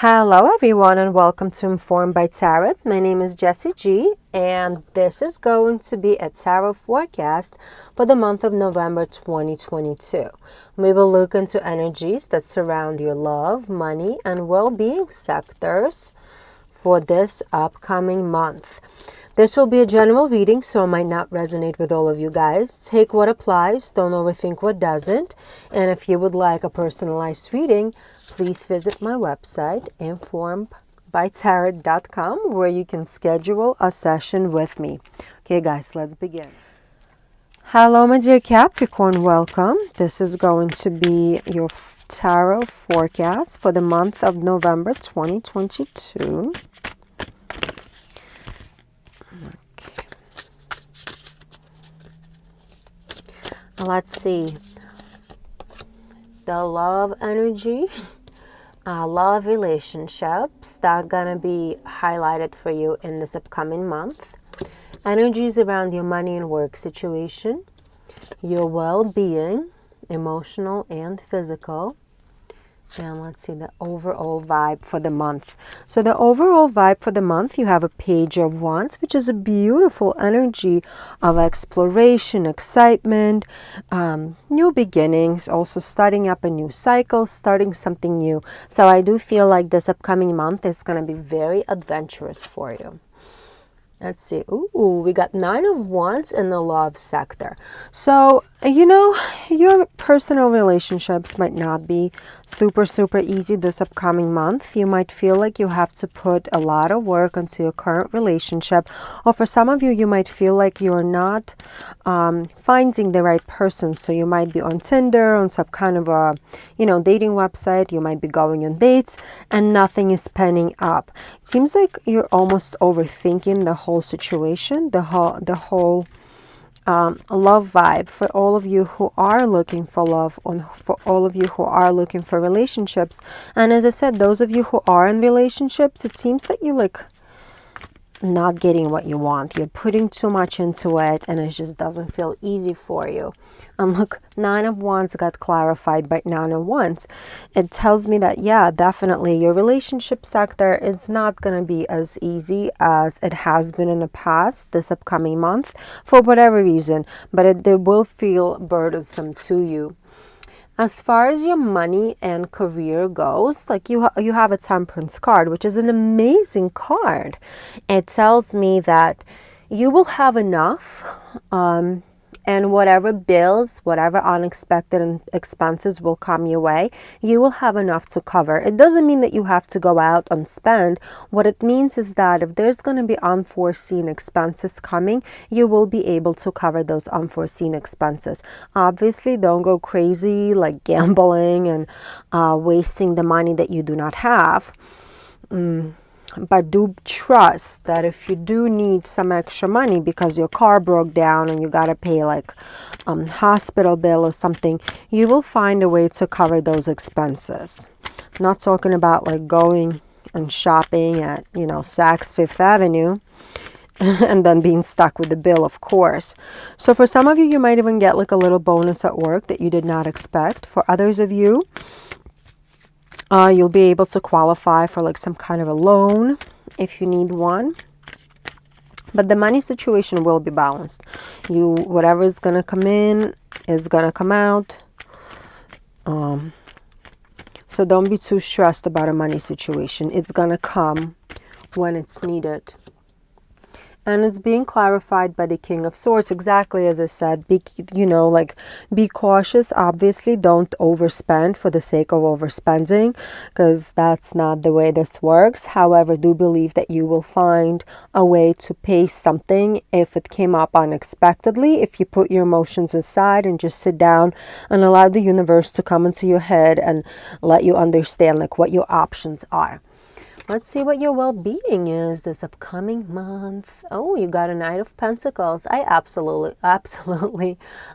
Hello everyone and welcome to Informed by Tarot. My name is Jessie G and this is going to be a tarot forecast for the month of November 2022. We will look into energies that surround your love, money, and well-being sectors for this upcoming month. This will be a general reading, so it might not resonate with all of you guys. Take what applies, don't overthink what doesn't. And if you would like a personalized reading, please visit my website, informedbytarot.com, where you can schedule a session with me. Okay, guys, let's begin. Hello, my dear Capricorn, welcome. This is going to be your tarot forecast for the month of November 2022. Let's see. The love energy, love relationships that are going to be highlighted for you in this upcoming month. Energies around your money and work situation, your well-being, emotional and physical. And let's see the overall vibe for the month. So the overall vibe for the month, you have a Page of Wands, which is a beautiful energy of exploration, excitement, new beginnings, also starting up a new cycle, starting something new. So I do feel like this upcoming month is going to be very adventurous for you. Let's see. Ooh, we got 9 of Wands in the love sector. So, you know, your personal relationships might not be super easy this upcoming month. You might feel like you have to put a lot of work into your current relationship. Or for some of you, you might feel like you're not finding the right person. So you might be on Tinder, on some kind of a, dating website. You might be going on dates and nothing is panning up. It seems like you're almost overthinking the whole situation, the whole love vibe. For all of you who are looking for love, for all of you who are looking for relationships, and as I said, those of you who are in relationships, it seems that you not getting what you want. You're putting too much into it and it just doesn't feel easy for you. And look, 9 of Wands got clarified by 9 of Wands. It tells me that, yeah, definitely your relationship sector is not going to be as easy as it has been in the past this upcoming month for whatever reason, but it will feel burdensome to you. As far as your money and career goes, you have a Temperance card, which is an amazing card. It tells me that you will have enough, and whatever bills, whatever unexpected expenses will come your way, you will have enough to cover. It doesn't mean that you have to go out and spend. What it means is that if there's going to be unforeseen expenses coming, you will be able to cover those unforeseen expenses. Obviously, don't go crazy like gambling and wasting the money that you do not have. But do trust that if you do need some extra money because your car broke down and you got to pay hospital bill or something, you will find a way to cover those expenses. I'm not talking about going and shopping at, Saks Fifth Avenue and then being stuck with the bill, of course. So for some of you, you might even get a little bonus at work that you did not expect. For others of you, you'll be able to qualify for some kind of a loan if you need one. But the money situation will be balanced. Whatever is going to come in is going to come out. So don't be too stressed about a money situation. It's going to come when it's needed. And it's being clarified by the King of Swords, exactly as I said. Be cautious. Obviously, don't overspend for the sake of overspending, because that's not the way this works. However, do believe that you will find a way to pay something if it came up unexpectedly, if you put your emotions aside and just sit down and allow the universe to come into your head and let you understand what your options are. Let's see what your well-being is this upcoming month. Oh, you got a Knight of Pentacles. I absolutely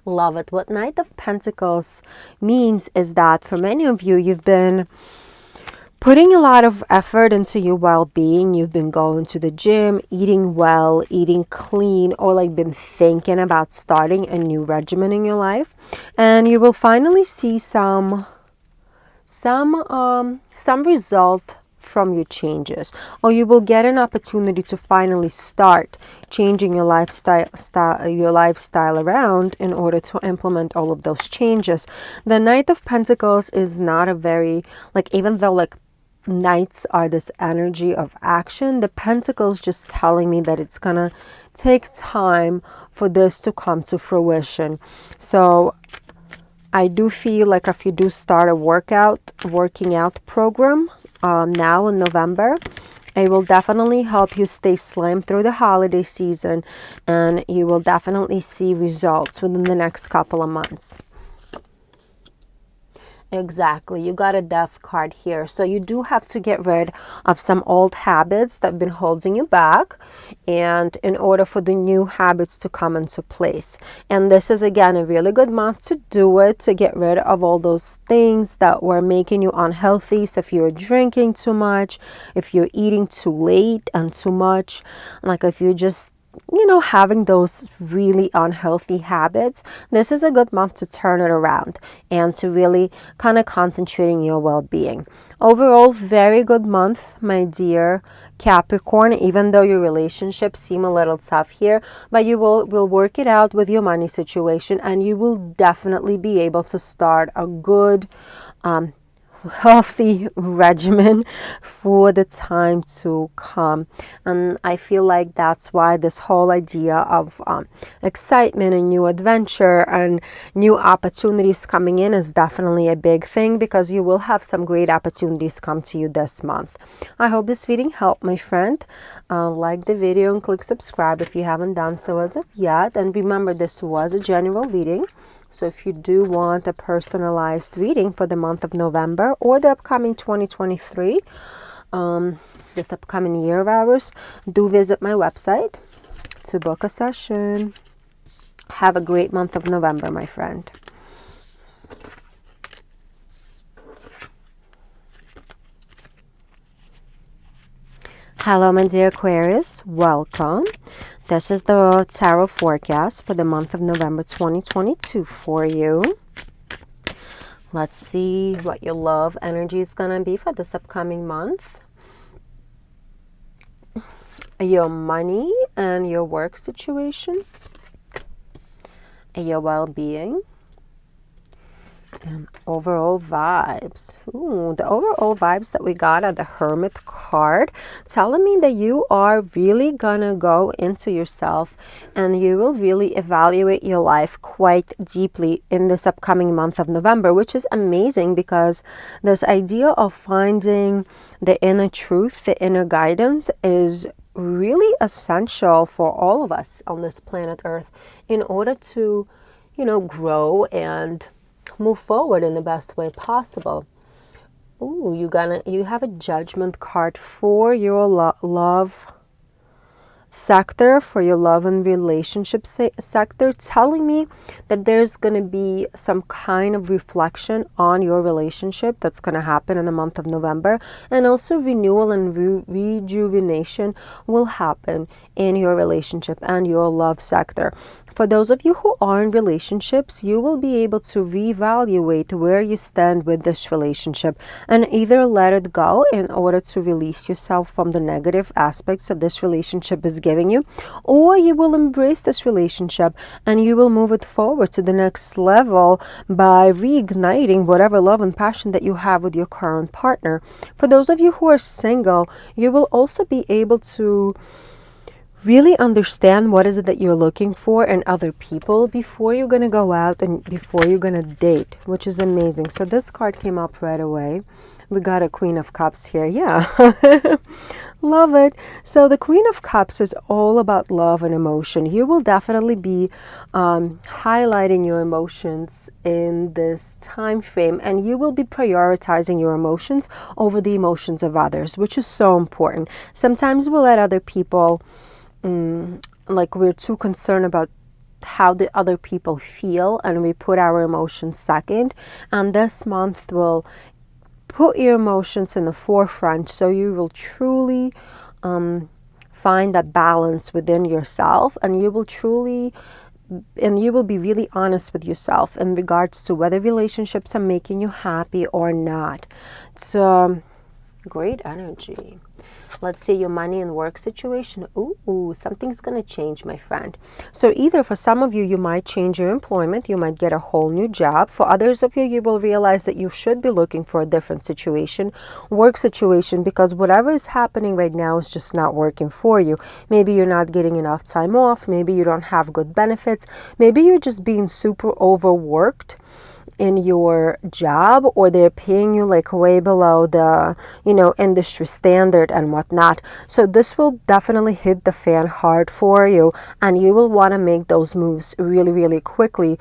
love it. What Knight of Pentacles means is that for many of you, you've been putting a lot of effort into your well-being. You've been going to the gym, eating well, eating clean, or been thinking about starting a new regimen in your life. And you will finally see some result from your changes, or you will get an opportunity to finally start changing your lifestyle around in order to implement all of those changes. The Knight of Pentacles is not a very, like, even though like Knights are this energy of action, the Pentacles just telling me that it's gonna take time for this to come to fruition. So I do feel like if you do start a working out program now in November, it will definitely help you stay slim through the holiday season, and you will definitely see results within the next couple of months. Exactly. You got a Death card here. So you do have to get rid of some old habits that have been holding you back, and in order for the new habits to come into place. And this is, again, a really good month to do it, to get rid of all those things that were making you unhealthy. So if you're drinking too much, if you're eating too late and too much, like if you just having those really unhealthy habits, this is a good month to turn it around and to really kind of concentrating your well-being. Overall, very good month, my dear Capricorn, even though your relationships seem a little tough here, but you will work it out with your money situation, and you will definitely be able to start a good healthy regimen for the time to come. And I feel like that's why this whole idea of excitement and new adventure and new opportunities coming in is definitely a big thing, because you will have some great opportunities come to you this month. I hope this reading helped, my friend. Like the video and click subscribe if you haven't done so as of yet. And remember, this was a general reading. So if you do want a personalized reading for the month of November or the upcoming 2023, this upcoming year of ours, do visit my website to book a session. Have a great month of November, my friend. Hello, my dear Aquarius. Welcome. This is the Tarot Forecast for the month of November 2022 for you. Let's see what your love energy is going to be for this upcoming month. Your money and your work situation. Your well-being. And overall vibes. Ooh, the overall vibes that we got are the Hermit card, telling me that you are really gonna go into yourself and you will really evaluate your life quite deeply in this upcoming month of November, which is amazing, because this idea of finding the inner truth, the inner guidance, is really essential for all of us on this planet Earth in order to, grow and move forward in the best way possible. Ooh, you have a Judgment card for your love sector, for your love and relationship sector, telling me that there's going to be some kind of reflection on your relationship that's going to happen in the month of November, and also renewal and rejuvenation will happen in your relationship and your love sector. For those of you who are in relationships, you will be able to reevaluate where you stand with this relationship and either let it go in order to release yourself from the negative aspects that this relationship is giving you, or you will embrace this relationship and you will move it forward to the next level by reigniting whatever love and passion that you have with your current partner. For those of you who are single, you will also be able to really understand what is it that you're looking for in other people before you're going to go out and before you're going to date, which is amazing. So this card came up right away. We got a Queen of Cups here. Yeah. Love it. So the Queen of Cups is all about love and emotion. You will definitely be highlighting your emotions in this time frame, and you will be prioritizing your emotions over the emotions of others, which is so important. Sometimes we'll let other people like we're too concerned about how the other people feel, and we put our emotions second. And this month will put your emotions in the forefront, so you will truly find that balance within yourself, and you will be really honest with yourself in regards to whether relationships are making you happy or not. So Great energy. Let's see your money and work situation. Ooh, something's going to change, my friend. So either for some of you, you might change your employment. You might get a whole new job. For others of you, you will realize that you should be looking for a different situation, work situation, because whatever is happening right now is just not working for you. Maybe you're not getting enough time off. Maybe you don't have good benefits. Maybe you're just being super overworked in your job, or they're paying you like way below the, industry standard and whatnot. So this will definitely hit the fan hard for you, and you will want to make those moves really, really quickly,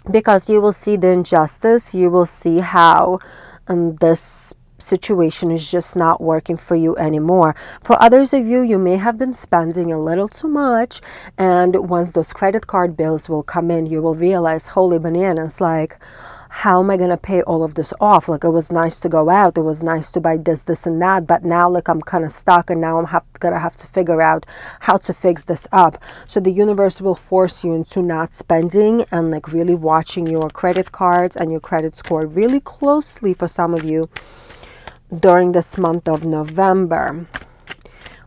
because you will see the injustice. You will see how this situation is just not working for you anymore. For others of you, you may have been spending a little too much, and once those credit card bills will come in, you will realize, holy bananas, like, how am I going to pay all of this off? Like, it was nice to go out, it was nice to buy this and that, but now like I'm kind of stuck, and now I'm gonna have to figure out how to fix this up. So the universe will force you into not spending and like really watching your credit cards and your credit score really closely for some of you during this month of November.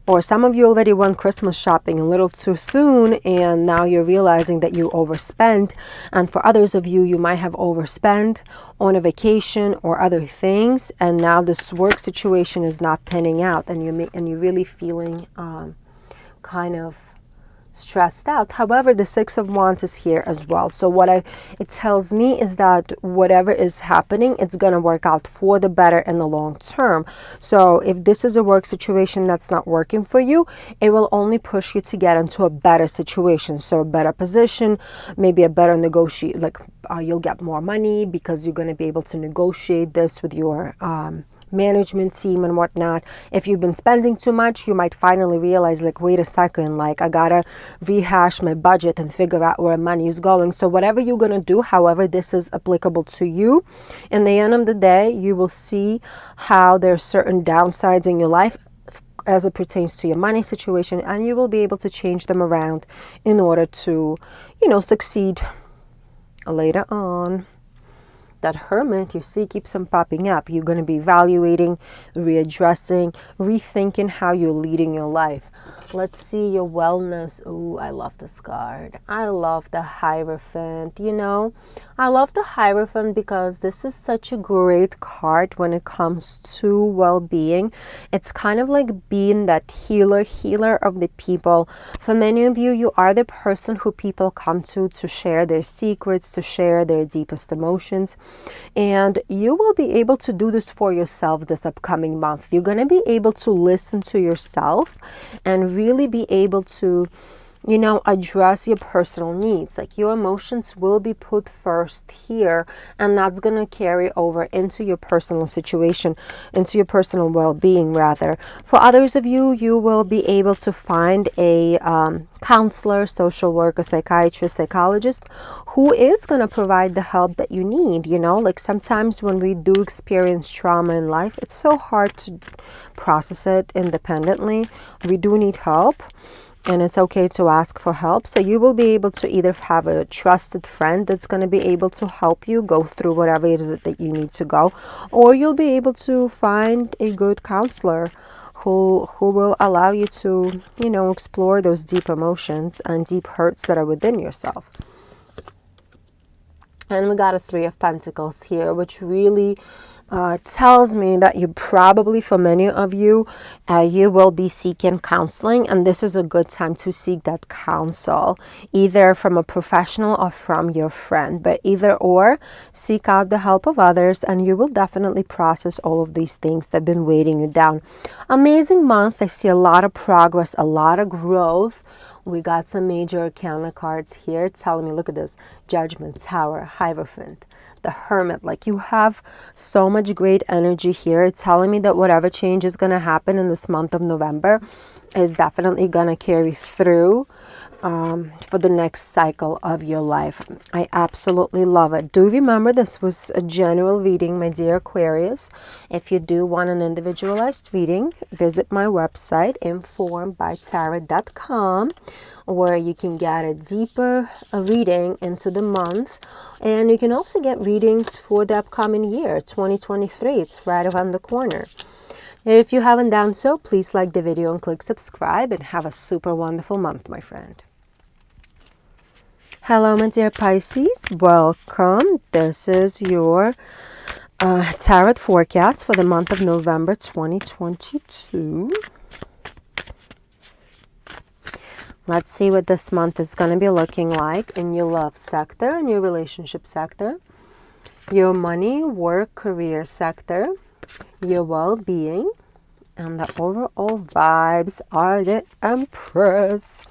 Or some of you already went Christmas shopping a little too soon, and now you're realizing that you overspent. And for others of you, you might have overspent on a vacation or other things, and now this work situation is not panning out, and you're really feeling kind of stressed out. However, the Six of Wands is here as well. So what it tells me is that whatever is happening, it's going to work out for the better in the long term. So if this is a work situation that's not working for you, it will only push you to get into a better situation. So a better position, maybe a better negotiate, like you'll get more money because you're going to be able to negotiate this with your management team and whatnot. If you've been spending too much, you might finally realize, like, wait a second, like I gotta rehash my budget and figure out where money is going. So whatever you're gonna do, however this is applicable to you, in the end of the day, you will see how there's certain downsides in your life as it pertains to your money situation, and you will be able to change them around in order to, succeed later on. That Hermit, you see, keeps on popping up. You're going to be evaluating, readdressing, rethinking how you're leading your life. Let's see your wellness. Ooh, I love this card. I love the Hierophant. I love the Hierophant because this is such a great card when it comes to well-being. It's kind of like being that healer of the people. For many of you, you are the person who people come to share their secrets, to share their deepest emotions. And you will be able to do this for yourself this upcoming month. You're going to be able to listen to yourself and really be able to, address your personal needs. Like, your emotions will be put first here, and that's going to carry over into your personal situation, into your personal well-being, rather. For others of you, you will be able to find a counselor, social worker, psychiatrist, psychologist who is going to provide the help that you need. Like, sometimes when we do experience trauma in life, it's so hard to process it independently. We do need help, and it's okay to ask for help. So you will be able to either have a trusted friend that's going to be able to help you go through whatever it is that you need to go, or you'll be able to find a good counselor who will allow you to, explore those deep emotions and deep hurts that are within yourself. And we got a Three of Pentacles here, which really tells me that you probably, for many of you, you will be seeking counseling, and this is a good time to seek that counsel, either from a professional or from your friend. But either or, seek out the help of others, and you will definitely process all of these things that have been weighing you down. Amazing month. I see a lot of progress, a lot of growth. We got some major arcana cards here telling me, look at this, Judgment, Tower, Hierophant, the Hermit. Like, you have so much great energy here. It's telling me that whatever change is going to happen in this month of November is definitely going to carry through for the next cycle of your life. I absolutely love it. Do remember this was a general reading, my dear Aquarius. If you do want an individualized reading, visit my website, informedbytarot.com, where you can get a deeper reading into the month. And you can also get readings for the upcoming year, 2023. It's right around the corner. If you haven't done so, please like the video and click subscribe, and have a super wonderful month, my friend. Hello, my dear Pisces. Welcome. This is your tarot forecast for the month of November 2022. Let's see what this month is going to be looking like in your love sector and your relationship sector, your money, work, career sector, your well-being, and the overall vibes are the Empress.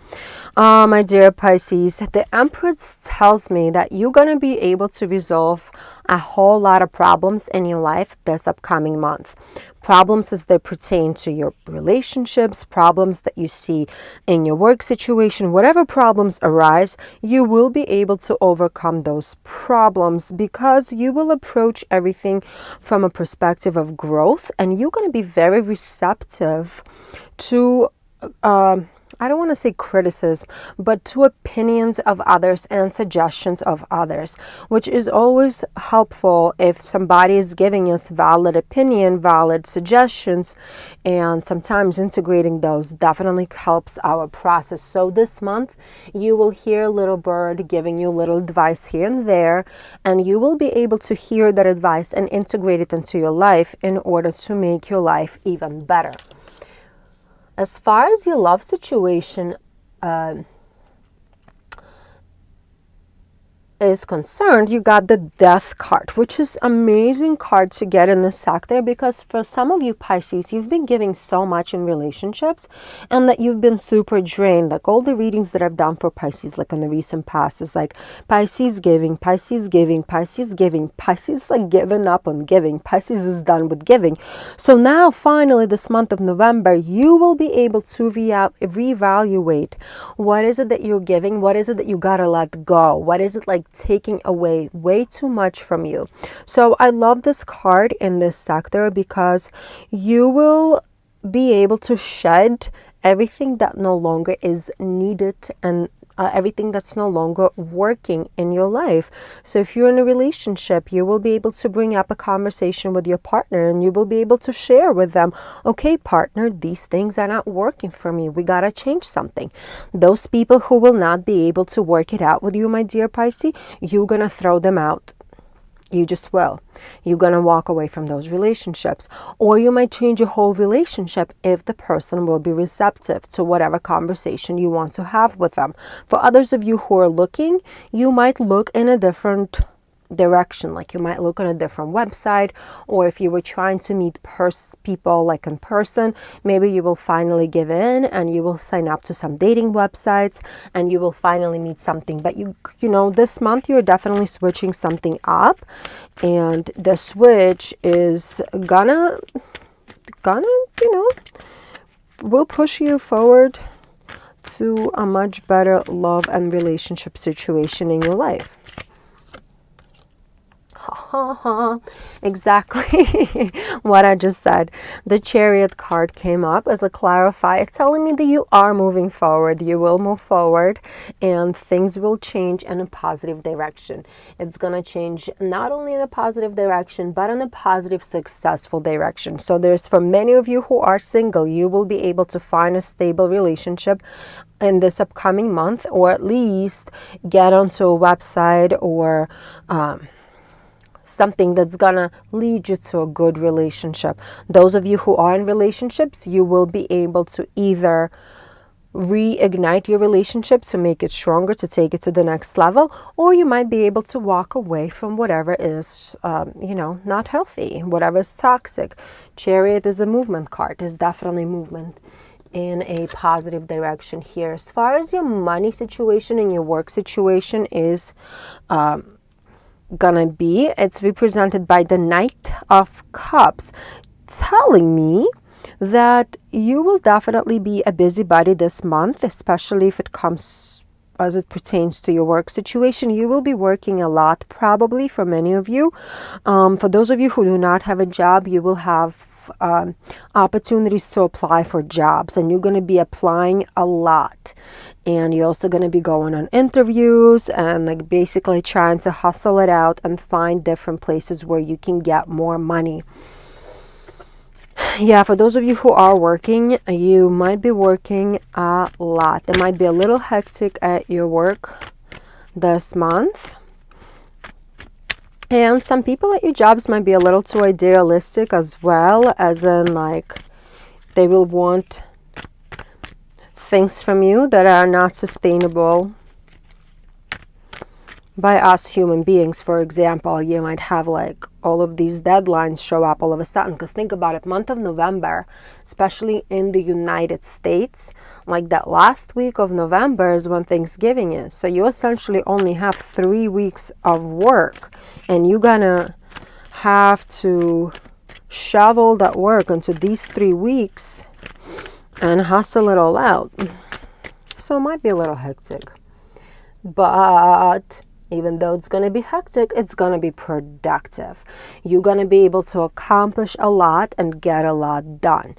My dear Pisces, the Empress tells me that you're going to be able to resolve a whole lot of problems in your life this upcoming month. Problems as they pertain to your relationships, problems that you see in your work situation, whatever problems arise, you will be able to overcome those problems because you will approach everything from a perspective of growth, and you're going to be very receptive to I don't want to say criticism, but to opinions of others and suggestions of others, which is always helpful if somebody is giving us valid opinion, valid suggestions, and sometimes integrating those definitely helps our process. So this month, you will hear a little bird giving you little advice here and there, and you will be able to hear that advice and integrate it into your life in order to make your life even better. As far as your love situation is concerned, you got the Death card, which is amazing card to get in this sector because for some of you Pisces, you've been giving so much in relationships and that you've been super drained. Like all the readings that I've done for Pisces, like in the recent past, is like Pisces giving, Pisces giving, Pisces giving, Pisces like giving up on giving. Pisces is done with giving. So now finally this month of November, you will be able to reevaluate what is it that you're giving, what is it that you gotta let go, what is it like taking away way too much from you. So I love this card in this sector because you will be able to shed everything that no longer is needed and everything that's no longer working in your life. So if you're in a relationship, you will be able to bring up a conversation with your partner and you will be able to share with them, okay, partner, these things are not working for me. We got to change something. Those people who will not be able to work it out with you, my dear Pisces, you're going to throw them out. You just will. You're going to walk away from those relationships. Or you might change your whole relationship if the person will be receptive to whatever conversation you want to have with them. For others of you who are looking, you might look in a different direction. Like you might look on a different website, or if you were trying to meet people like in person, maybe you will finally give in and you will sign up to some dating websites and you will finally meet something. But you know, this month you're definitely switching something up, and the switch is gonna will push you forward to a much better love and relationship situation in your life. Exactly what I just said. The Chariot card came up as a clarifier, telling me that you are moving forward. You will move forward and things will change in a positive direction. It's going to change not only in a positive direction, but in a positive, successful direction. So there's, for many of you who are single, you will be able to find a stable relationship in this upcoming month, or at least get onto a website or something that's gonna lead you to a good relationship. Those of you who are in relationships, you will be able to either reignite your relationship to make it stronger, to take it to the next level, or you might be able to walk away from whatever is not healthy, whatever is toxic. Chariot is a movement card. There's definitely movement in a positive direction here. As far as your money situation and your work situation is gonna be, it's represented by the Knight of Cups, telling me that you will definitely be a busybody this month, especially if it comes as it pertains to your work situation. You will be working a lot, probably, for many of you. For those of you who do not have a job, you will have opportunities to apply for jobs, and you're going to be applying a lot. And you're also going to be going on interviews and like basically trying to hustle it out and find different places where you can get more money. Yeah, for those of you who are working, you might be working a lot. It might be a little hectic at your work this month. And some people at your jobs might be a little too idealistic as well, as in like they will want things from you that are not sustainable by us human beings. For example, you might have like all of these deadlines show up all of a sudden, because think about it, month of November, especially in the United States, like that last week of November is when Thanksgiving is. So you essentially only have 3 weeks of work, and you're gonna have to shovel that work into these 3 weeks and hustle it all out. So it might be a little hectic, but even though it's going to be hectic, it's going to be productive. You're going to be able to accomplish a lot and get a lot done.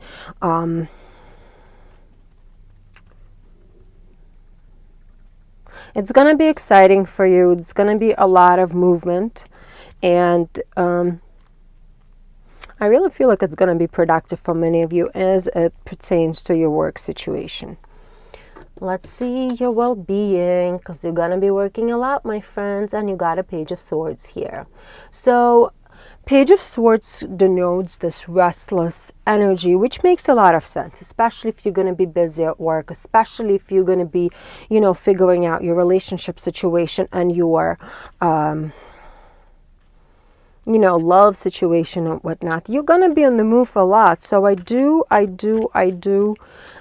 It's going to be exciting for you. It's going to be a lot of movement. And I really feel like it's going to be productive for many of you as it pertains to your work situation. Let's see your well-being, because you're going to be working a lot, my friends, and you got a Page of Swords here. So Page of Swords denotes this restless energy, which makes a lot of sense, especially if you're going to be busy at work, especially if you're going to be, you know, figuring out your relationship situation and your you know, love situation and whatnot. You're going to be on the move a lot. So I do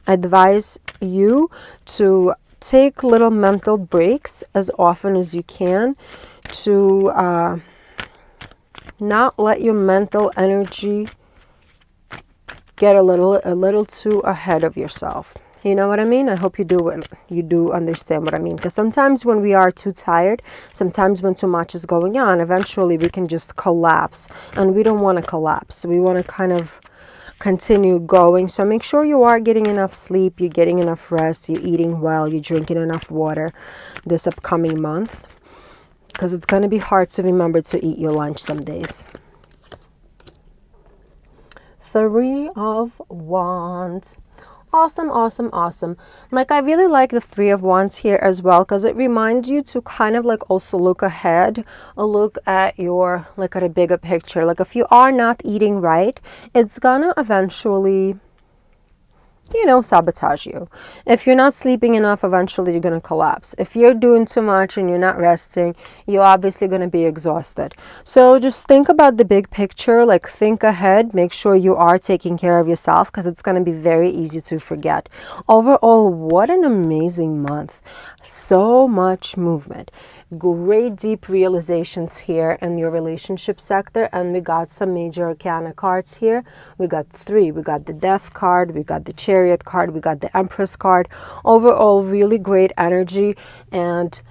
advise you to take little mental breaks as often as you can, to not let your mental energy get a little too ahead of yourself. You know what I mean? I hope you do understand what I mean. Because sometimes when we are too tired, sometimes when too much is going on, eventually we can just collapse. And we don't want to collapse. We want to kind of continue going. So make sure you are getting enough sleep, you're getting enough rest, you're eating well, you're drinking enough water this upcoming month. Because it's going to be hard to remember to eat your lunch some days. 3 of Wands. Awesome, awesome, awesome. Like, I really like the 3 of Wands here as well, because it reminds you to kind of like also look ahead, or look at your, like at a bigger picture. Like if you are not eating right, it's gonna eventually, you know, sabotage you. If you're not sleeping enough, eventually you're going to collapse. If you're doing too much and you're not resting, you're obviously going to be exhausted. So just think about the big picture, like think ahead, make sure you are taking care of yourself, because it's going to be very easy to forget. Overall, what an amazing month. So much movement. Great deep realizations here in your relationship sector, and we got some major arcana cards here. We got 3. We got the Death card, we got the Chariot card, we got the Empress card. Overall, really great energy and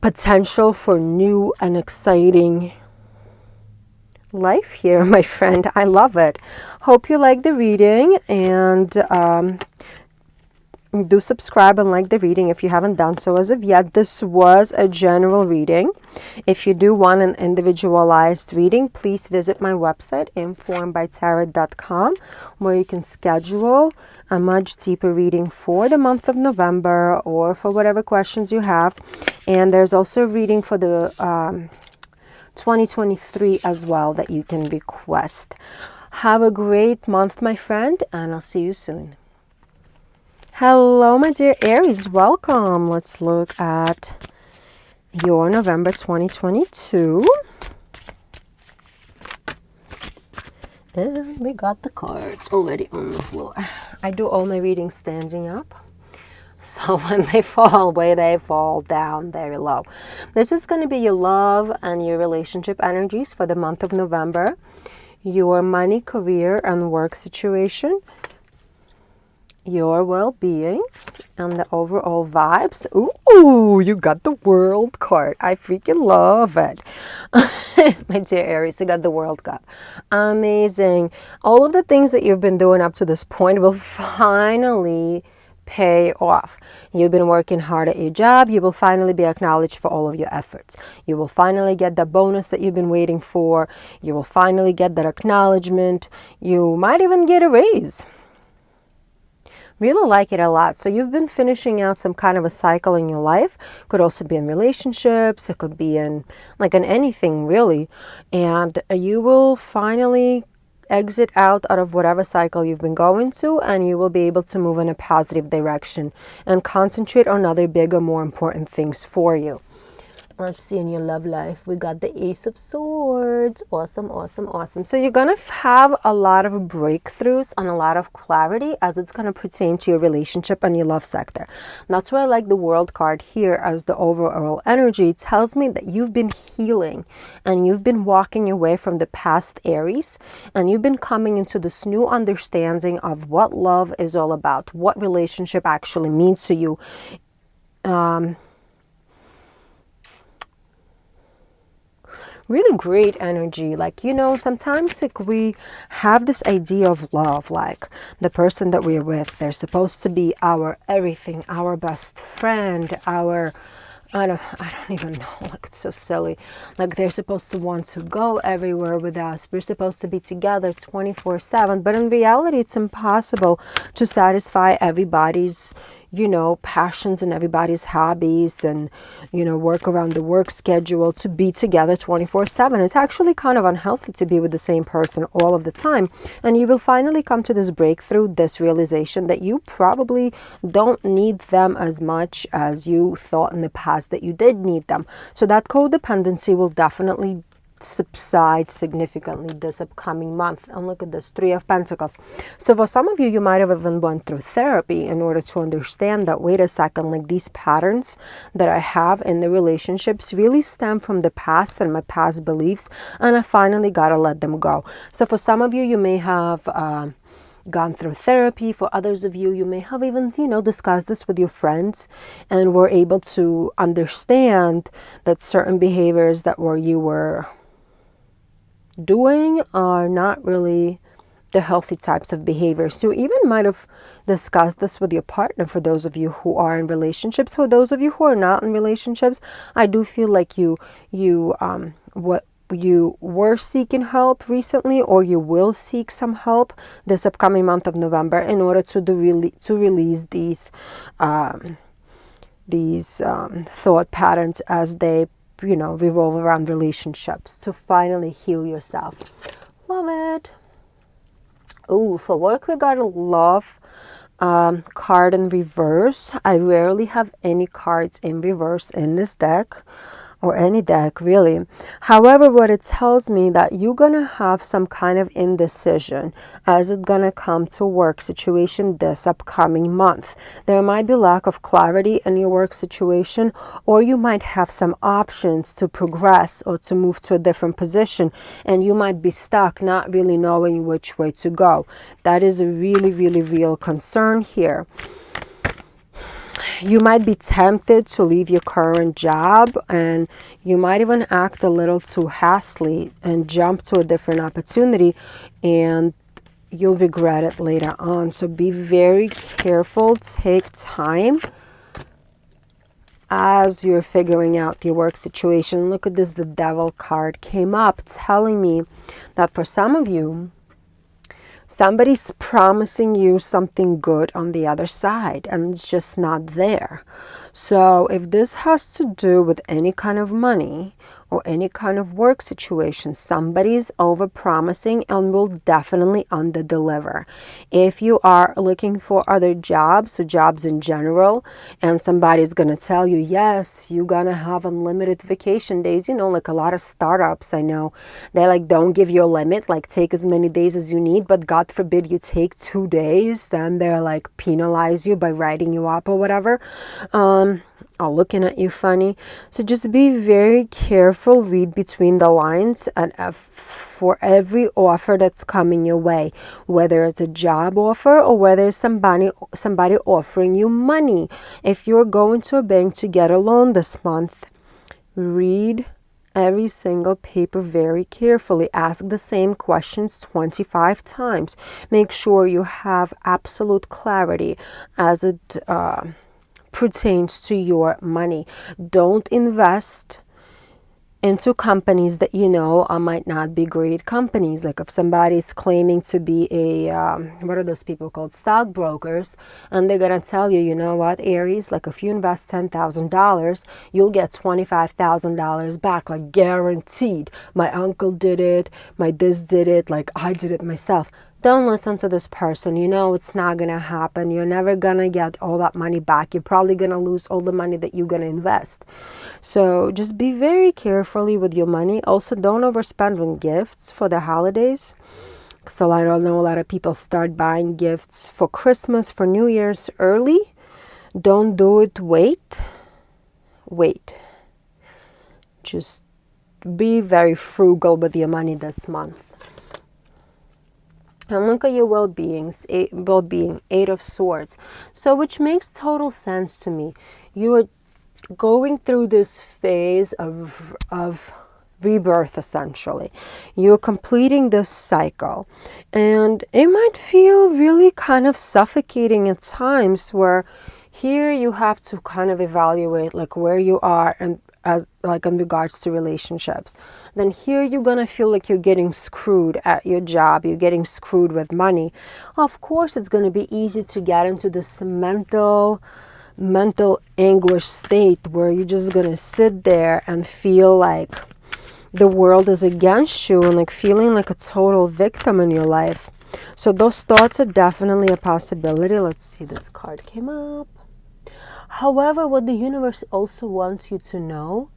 potential for new and exciting life here, my friend. I love it. Hope you like the reading, and do subscribe and like the reading if you haven't done so as of yet. This was a general reading. If you do want an individualized reading, please visit my website, informedbytarot.com, where you can schedule a much deeper reading for the month of November, or for whatever questions you have. And there's also a reading for the 2023 as well that you can request. Have a great month, my friend, and I'll see you soon. Hello, my dear Aries. Welcome. Let's look at your November 2022. And we got the cards already on the floor. I do all my readings standing up. So when they fall away, they fall down very low. This is going to be your love and your relationship energies for the month of November. your money, career, and work situation, your well-being, and the overall vibes. Ooh, you got the World card. I freaking love it. My dear Aries, you got the World Cup. Amazing. All of the things that you've been doing up to this point will finally pay off. You've been working hard at your job. You will finally be acknowledged for all of your efforts. You will finally get the bonus that you've been waiting for. You will finally get that acknowledgement. You might even get a raise. Really like it a lot. So you've been finishing out some kind of a cycle in your life. Could also be in relationships. It could be in anything really. And you will finally exit out of whatever cycle you've been going to, and you will be able to move in a positive direction and concentrate on other bigger, more important things for you. Let's see, in your love life, we got the Ace of Swords. Awesome, awesome, awesome. So you're going to have a lot of breakthroughs and a lot of clarity as it's going to pertain to your relationship and your love sector. That's why I like the World card here as the overall energy. It tells me that you've been healing and you've been walking away from the past Aries, and you've been coming into this new understanding of what love is all about, what relationship actually means to you. Really great energy. Sometimes we have this idea of love, like the person that we're with, they're supposed to be our everything, our best friend, our I don't even know, it's so silly. They're supposed to want to go everywhere with us. We're supposed to be together 24/7, but in reality, it's impossible to satisfy everybody's, passions and everybody's hobbies and, work around the work schedule to be together 24/7. It's actually kind of unhealthy to be with the same person all of the time. And you will finally come to this breakthrough, this realization that you probably don't need them as much as you thought in the past that you did need them. So that codependency will definitely subside significantly this upcoming month. And look at this, 3 of Pentacles. So for some of you, you might have even went through therapy in order to understand that, wait a second, these patterns that I have in the relationships really stem from the past and my past beliefs, and I finally got to let them go. So for some of you, you may have gone through therapy. For others of you, you may have even, discussed this with your friends and were able to understand that certain behaviors that you were doing are not really the healthy types of behaviors. You even might have discussed this with your partner, for those of you who are in relationships. For those of you who are not in relationships, I do feel like you were seeking help recently, or you will seek some help this upcoming month of November in order to release these thought patterns as they revolve around relationships, to finally heal yourself. Love it. Oh, for work, we got a love card in reverse. I rarely have any cards in reverse in this deck, or any deck really. However, what it tells me that you're gonna have some kind of indecision as it's gonna come to work situation this upcoming month. There might be lack of clarity in your work situation, or you might have some options to progress or to move to a different position, and you might be stuck not really knowing which way to go. That is a really, really real concern here. You might be tempted to leave your current job, and you might even act a little too hastily and jump to a different opportunity, and you'll regret it later on. So be very careful. Take time as you're figuring out your work situation. Look at this, the Devil card came up telling me that for some of you, somebody's promising you something good on the other side, and it's just not there. So if this has to do with any kind of money or any kind of work situation, somebody's over-promising and will definitely under-deliver. If you are looking for other jobs or jobs in general, and somebody's going to tell you, yes, you're going to have unlimited vacation days, like a lot of startups I know, they don't give you a limit, take as many days as you need, but God forbid you take 2 days, then they're penalize you by writing you up or whatever. are looking at you funny. So just be very careful, read between the lines, and for every offer that's coming your way, whether it's a job offer or whether it's somebody offering you money. If you're going to a bank to get a loan this month, read every single paper very carefully. Ask the same questions 25 times. Make sure you have absolute clarity as it pertains to your money. Don't invest into companies that you know might not be great companies. Like if somebody's claiming to be a what are those people called, stockbrokers, and they're gonna tell you, you know what, Aries, like if you invest $10,000 you'll get $25,000 back, like guaranteed. My uncle did it, my this did it, like I did it myself. Don't listen to this person. You know it's not going to happen. You're never going to get all that money back. You're probably going to lose all the money that you're going to invest. So just be very carefully with your money. Also, don't overspend on gifts for the holidays. So I don't know, a lot of people start buying gifts for Christmas, for New Year's early. Don't do it. Wait. Just be very frugal with your money this month. And look at your well-being, 8 of Swords. So which makes total sense to me. You are going through this phase of rebirth, essentially. You're completing this cycle. And it might feel really kind of suffocating at times, where here you have to kind of evaluate like where you are and as like in regards to relationships. Then here you're gonna feel like you're getting screwed at your job, you're getting screwed with money. Of course it's gonna be easy to get into this mental anguish state where you're just gonna sit there and feel like the world is against you and like feeling like a total victim in your life. So those thoughts are definitely a possibility. Let's see, this card came up. However, what the universe also wants you to know,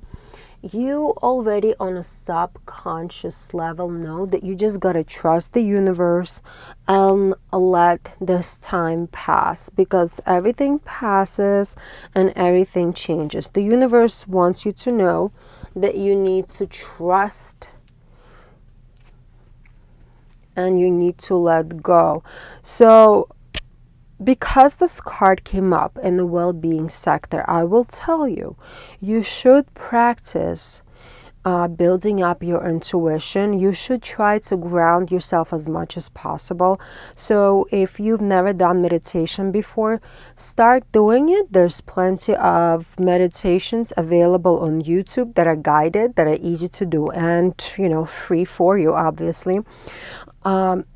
you already on a subconscious level know that you just gotta trust the universe and let this time pass, because everything passes and everything changes. The universe wants you to know that you need to trust and you need to let go. So because this card came up in the well-being sector, I will tell you, you should practice building up your intuition. You should try to ground yourself as much as possible. So if you've never done meditation before, start doing it. There's plenty of meditations available on YouTube that are guided, that are easy to do, and free for you, obviously.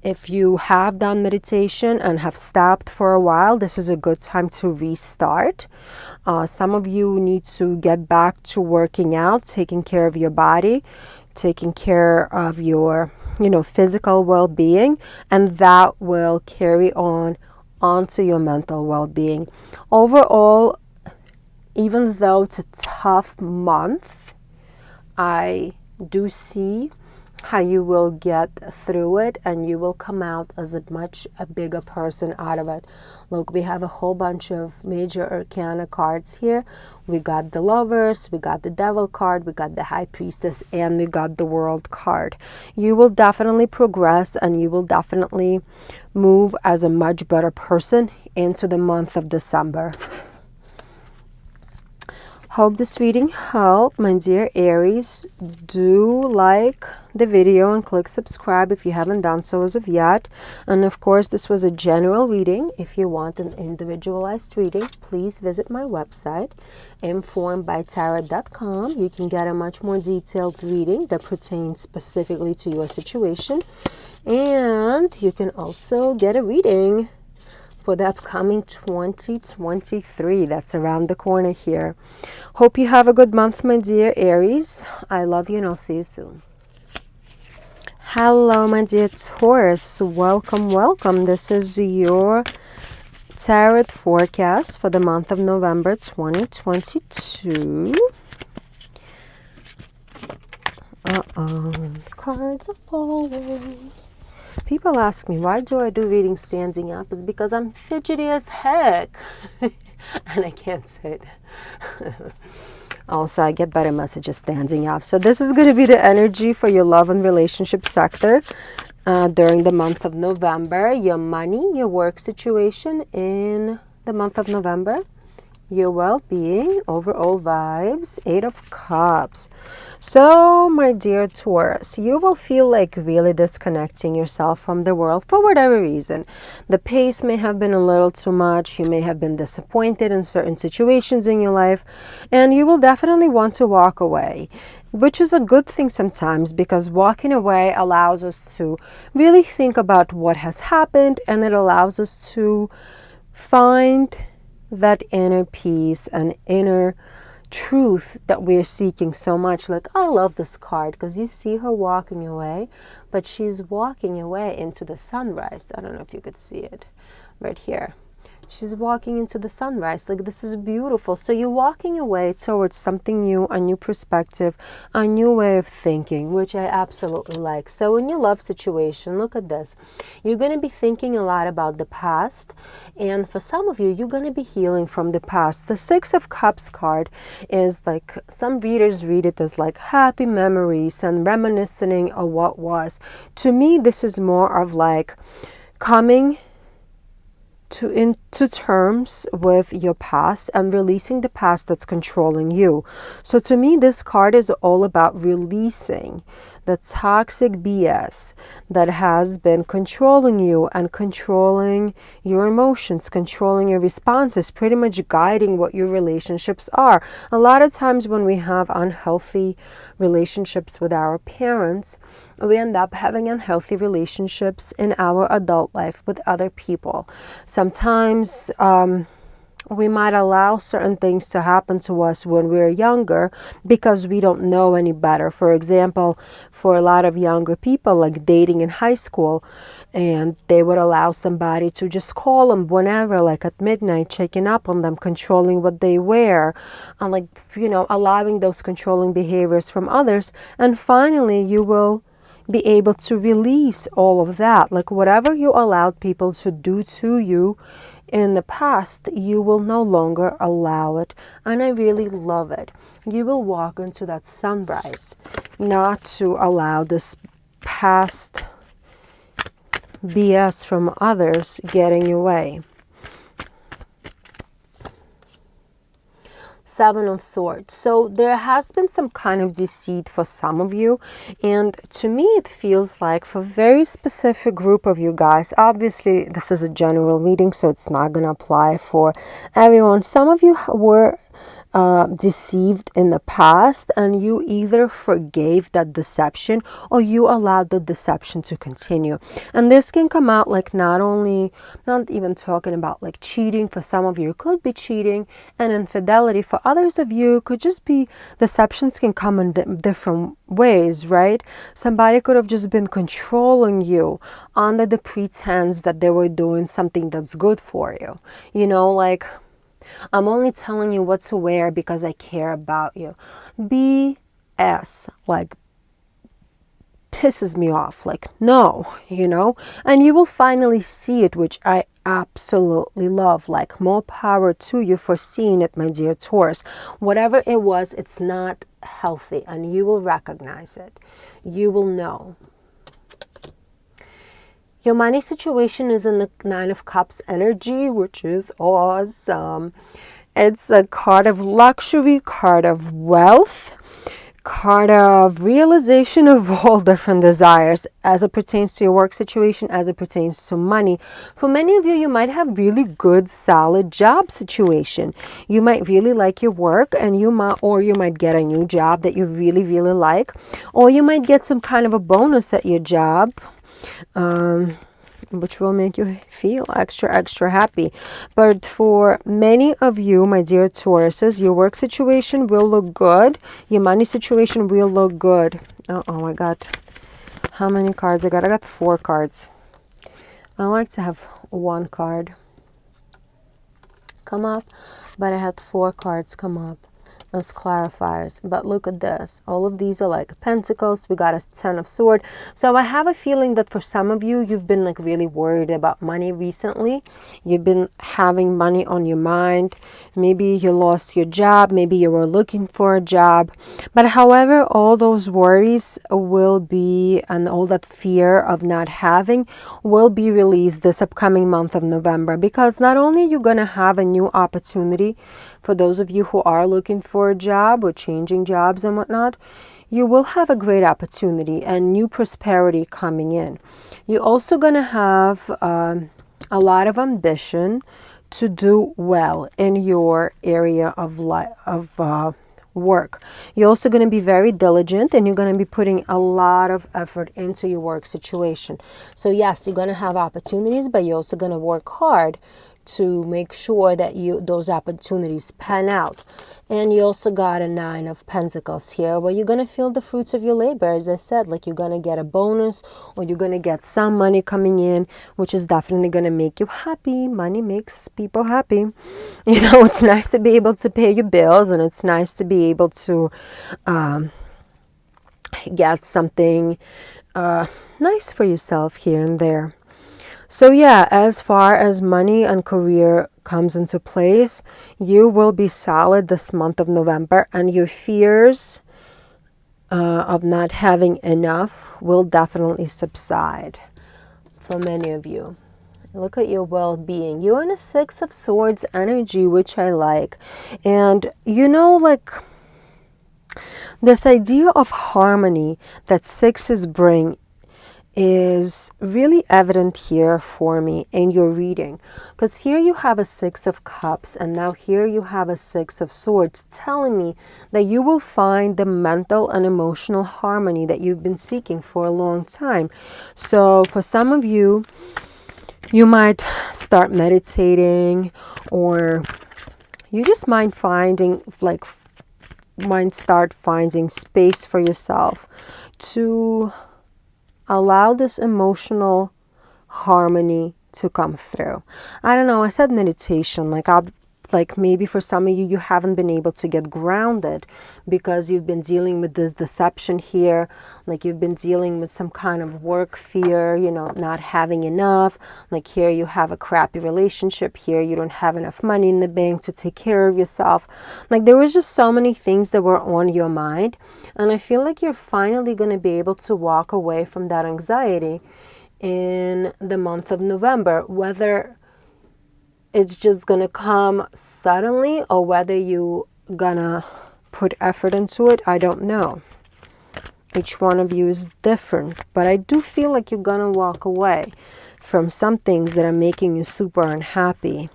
If you have done meditation and have stopped for a while, this is a good time to restart. Some of you need to get back to working out, taking care of your body, taking care of your, physical well-being, and that will carry on onto your mental well-being. Overall, even though it's a tough month, I do see how you will get through it and you will come out as a bigger person out of it. Look, we have a whole bunch of major arcana cards here. We got the Lovers, we got the Devil card, we got the High Priestess, and we got the World card. You will definitely progress and you will definitely move as a much better person into the month of December. Hope this reading helped, my dear Aries. Do like the video and click subscribe if you haven't done so as of yet. And of course, this was a general reading. If you want an individualized reading, please visit my website, informedbytarot.com. You can get a much more detailed reading that pertains specifically to your situation. And you can also get a reading for the upcoming 2023. That's around the corner here. Hope you have a good month, my dear Aries. I love you and I'll see you soon. Hello, my dear Taurus. Welcome. This is your tarot forecast for the month of November 2022. Cards are falling. People ask me, why do I do readings standing up? It's because I'm fidgety as heck. and I can't sit. Also, I get better messages standing up. So this is going to be the energy for your love and relationship sector during the month of November. Your money, your work situation in the month of November. Your well-being, overall vibes, 8 of Cups. So, my dear Taurus, you will feel like really disconnecting yourself from the world for whatever reason. The pace may have been a little too much. You may have been disappointed in certain situations in your life, and you will definitely want to walk away, which is a good thing sometimes, because walking away allows us to really think about what has happened, and it allows us to find that inner peace and inner truth that we're seeking so much. Like, I love this card because you see her walking away, but she's walking away into the sunrise. I don't know if you could see it right here. She's walking into the sunrise. Like, this is beautiful. So you're walking away towards something new, a new perspective, a new way of thinking, which I absolutely like. So in your love situation, look at this. You're going to be thinking a lot about the past. And for some of you, you're going to be healing from the past. The 6 of Cups card is like, some readers read it as like happy memories and reminiscing of what was. To me, this is more of like coming into terms with your past and releasing the past that's controlling you. So to me, this card is all about releasing the toxic BS that has been controlling you and controlling your emotions, controlling your responses, pretty much guiding what your relationships are. A lot of times when we have unhealthy relationships with our parents, we end up having unhealthy relationships in our adult life with other people. Sometimes we might allow certain things to happen to us when we're younger because we don't know any better. For example, for a lot of younger people, like dating in high school, and they would allow somebody to just call them whenever, like at midnight, checking up on them, controlling what they wear, and like, you know, allowing those controlling behaviors from others. And finally, you will be able to release all of that. Like, whatever you allowed people to do to you in the past, you will no longer allow it. And I really love it. You will walk into that sunrise, not to allow this past BS from others getting your way. 7 of Swords. So there has been some kind of deceit for some of you, and to me it feels like for a very specific group of you guys. Obviously this is a general reading, so it's not going to apply for everyone. Some of you were deceived in the past, and you either forgave that deception or you allowed the deception to continue. And this can come out like not even talking about like cheating. For some of you it could be cheating and infidelity. For others of you it could just be deceptions can come in different ways, right? Somebody could have just been controlling you under the pretense that they were doing something that's good for you. You know, like, I'm only telling you what to wear because I care about you. BS, like, pisses me off. Like, no, you know? And you will finally see it, which I absolutely love. Like, more power to you for seeing it, my dear Taurus. Whatever it was, it's not healthy, and you will recognize it. You will know. Your money situation is in the 9 of Cups energy, which is awesome. It's a card of luxury, card of wealth, card of realization of all different desires as it pertains to your work situation, as it pertains to money. For many of you, you might have really good, solid job situation. You might really like your work, and you might get a new job that you really, really like, or you might get some kind of a bonus at your job, which will make you feel extra happy. But for many of you, my dear Tauruses, your work situation will look good. Your money situation will look good. Oh my God. How many cards I got? I got 4 cards. I like to have 1 card come up, but I had 4 cards come up. as clarifiers. But look at this. All of these are like pentacles. We got a 10 of swords. So I have a feeling that for some of you, you've been like really worried about money recently. You've been having money on your mind. Maybe you lost your job. Maybe you were looking for a job. But however, all those worries will be, and all that fear of not having will be released this upcoming month of November. Because not only are you going to have a new opportunity for those of you who are looking for a job or changing jobs and whatnot, you will have a great opportunity and new prosperity coming in. You're also going to have a lot of ambition to do well in your area of work. You're also going to be very diligent, and you're going to be putting a lot of effort into your work situation. So yes, you're going to have opportunities, but you're also going to work hard to make sure that those opportunities pan out. And you also got a 9 of Pentacles here, where you're going to feel the fruits of your labor. As I said, like you're going to get a bonus, or you're going to get some money coming in, which is definitely going to make you happy. Money makes people happy. You know, it's nice to be able to pay your bills, and it's nice to be able to get something nice for yourself here and there. So yeah, as far as money and career comes into place, you will be solid this month of November, and your fears of not having enough will definitely subside for many of you. Look at your well-being. You're in a 6 of Swords energy, which I like. And you know, like this idea of harmony that sixes bring is really evident here for me in your reading, because here you have a 6 of Cups, and now here you have a 6 of Swords, telling me that you will find the mental and emotional harmony that you've been seeking for a long time. So for some of you, you might start meditating, or you just might start finding space for yourself to allow this emotional harmony to come through. I don't know, I said meditation, like maybe for some of you, you haven't been able to get grounded because you've been dealing with this deception here, like you've been dealing with some kind of work fear, you know, not having enough. Like here you have a crappy relationship, here you don't have enough money in the bank to take care of yourself. Like there was just so many things that were on your mind, and I feel like you're finally going to be able to walk away from that anxiety in the month of November, whether it's just gonna come suddenly or whether you gonna put effort into it, I don't know. Each one of you is different, but I do feel like you're gonna walk away from some things that are making you super unhappy,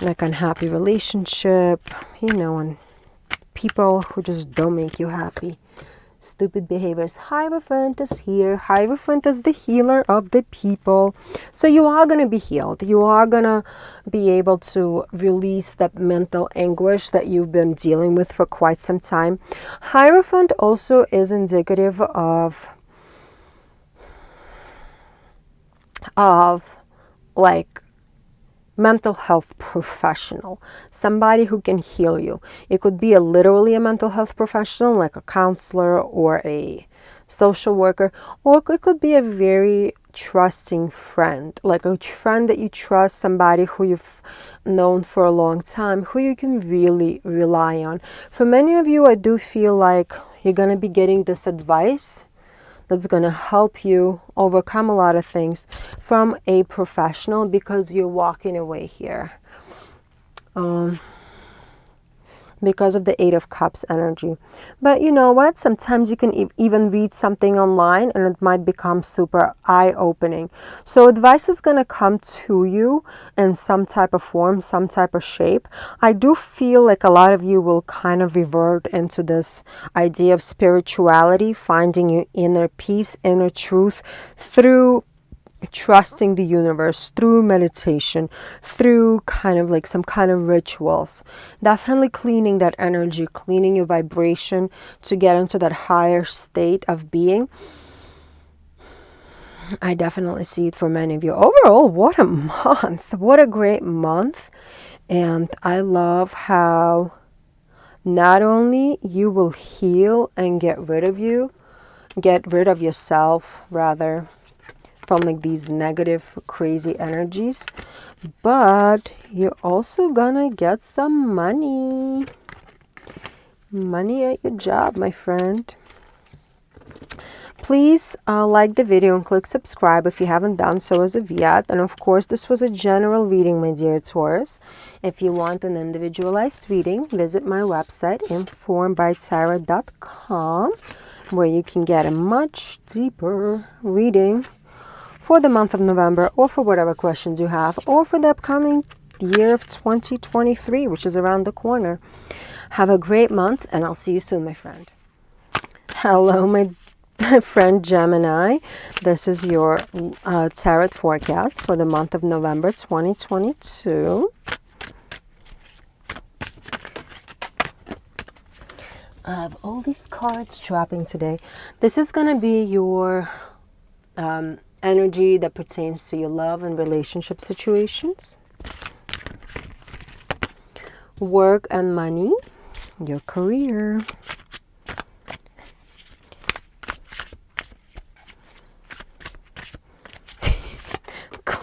like unhappy relationship, you know, and people who just don't make you happy. Stupid behaviors. Hierophant is here. Hierophant is the healer of the people. So you are going to be healed. You are going to be able to release that mental anguish that you've been dealing with for quite some time. Hierophant also is indicative of like mental health professional, somebody who can heal you. It could be literally a mental health professional, like a counselor or a social worker, or it could be a very trusting friend, like a friend that you trust, somebody who you've known for a long time, who you can really rely on. For many of you, I do feel like you're going to be getting this advice that's going to help you overcome a lot of things from a professional, because you're walking away here because of the 8 of Cups energy. But you know what? Sometimes you can even read something online and it might become super eye-opening. So advice is going to come to you in some type of form, some type of shape. I do feel like a lot of you will kind of revert into this idea of spirituality, finding your inner peace, inner truth through trusting the universe, through meditation, through kind of like some kind of rituals. Definitely cleaning that energy, cleaning your vibration to get into that higher state of being. I definitely see it for many of you. Overall, what a month. What a great month. And I love how not only you will heal and get rid of yourself rather, from like these negative, crazy energies, but you're also gonna get some money. Money at your job, my friend. Please like the video and click subscribe if you haven't done so as of yet. And of course, this was a general reading, my dear Taurus. If you want an individualized reading, visit my website, informedbytarot.com, where you can get a much deeper reading for the month of November, or for whatever questions you have, or for the upcoming year of 2023, which is around the corner. Have a great month, and I'll see you soon, my friend. Hello, my friend Gemini. This is your tarot forecast for the month of November 2022. I have all these cards dropping today. This is going to be your energy that pertains to your love and relationship situations, work and money, your career.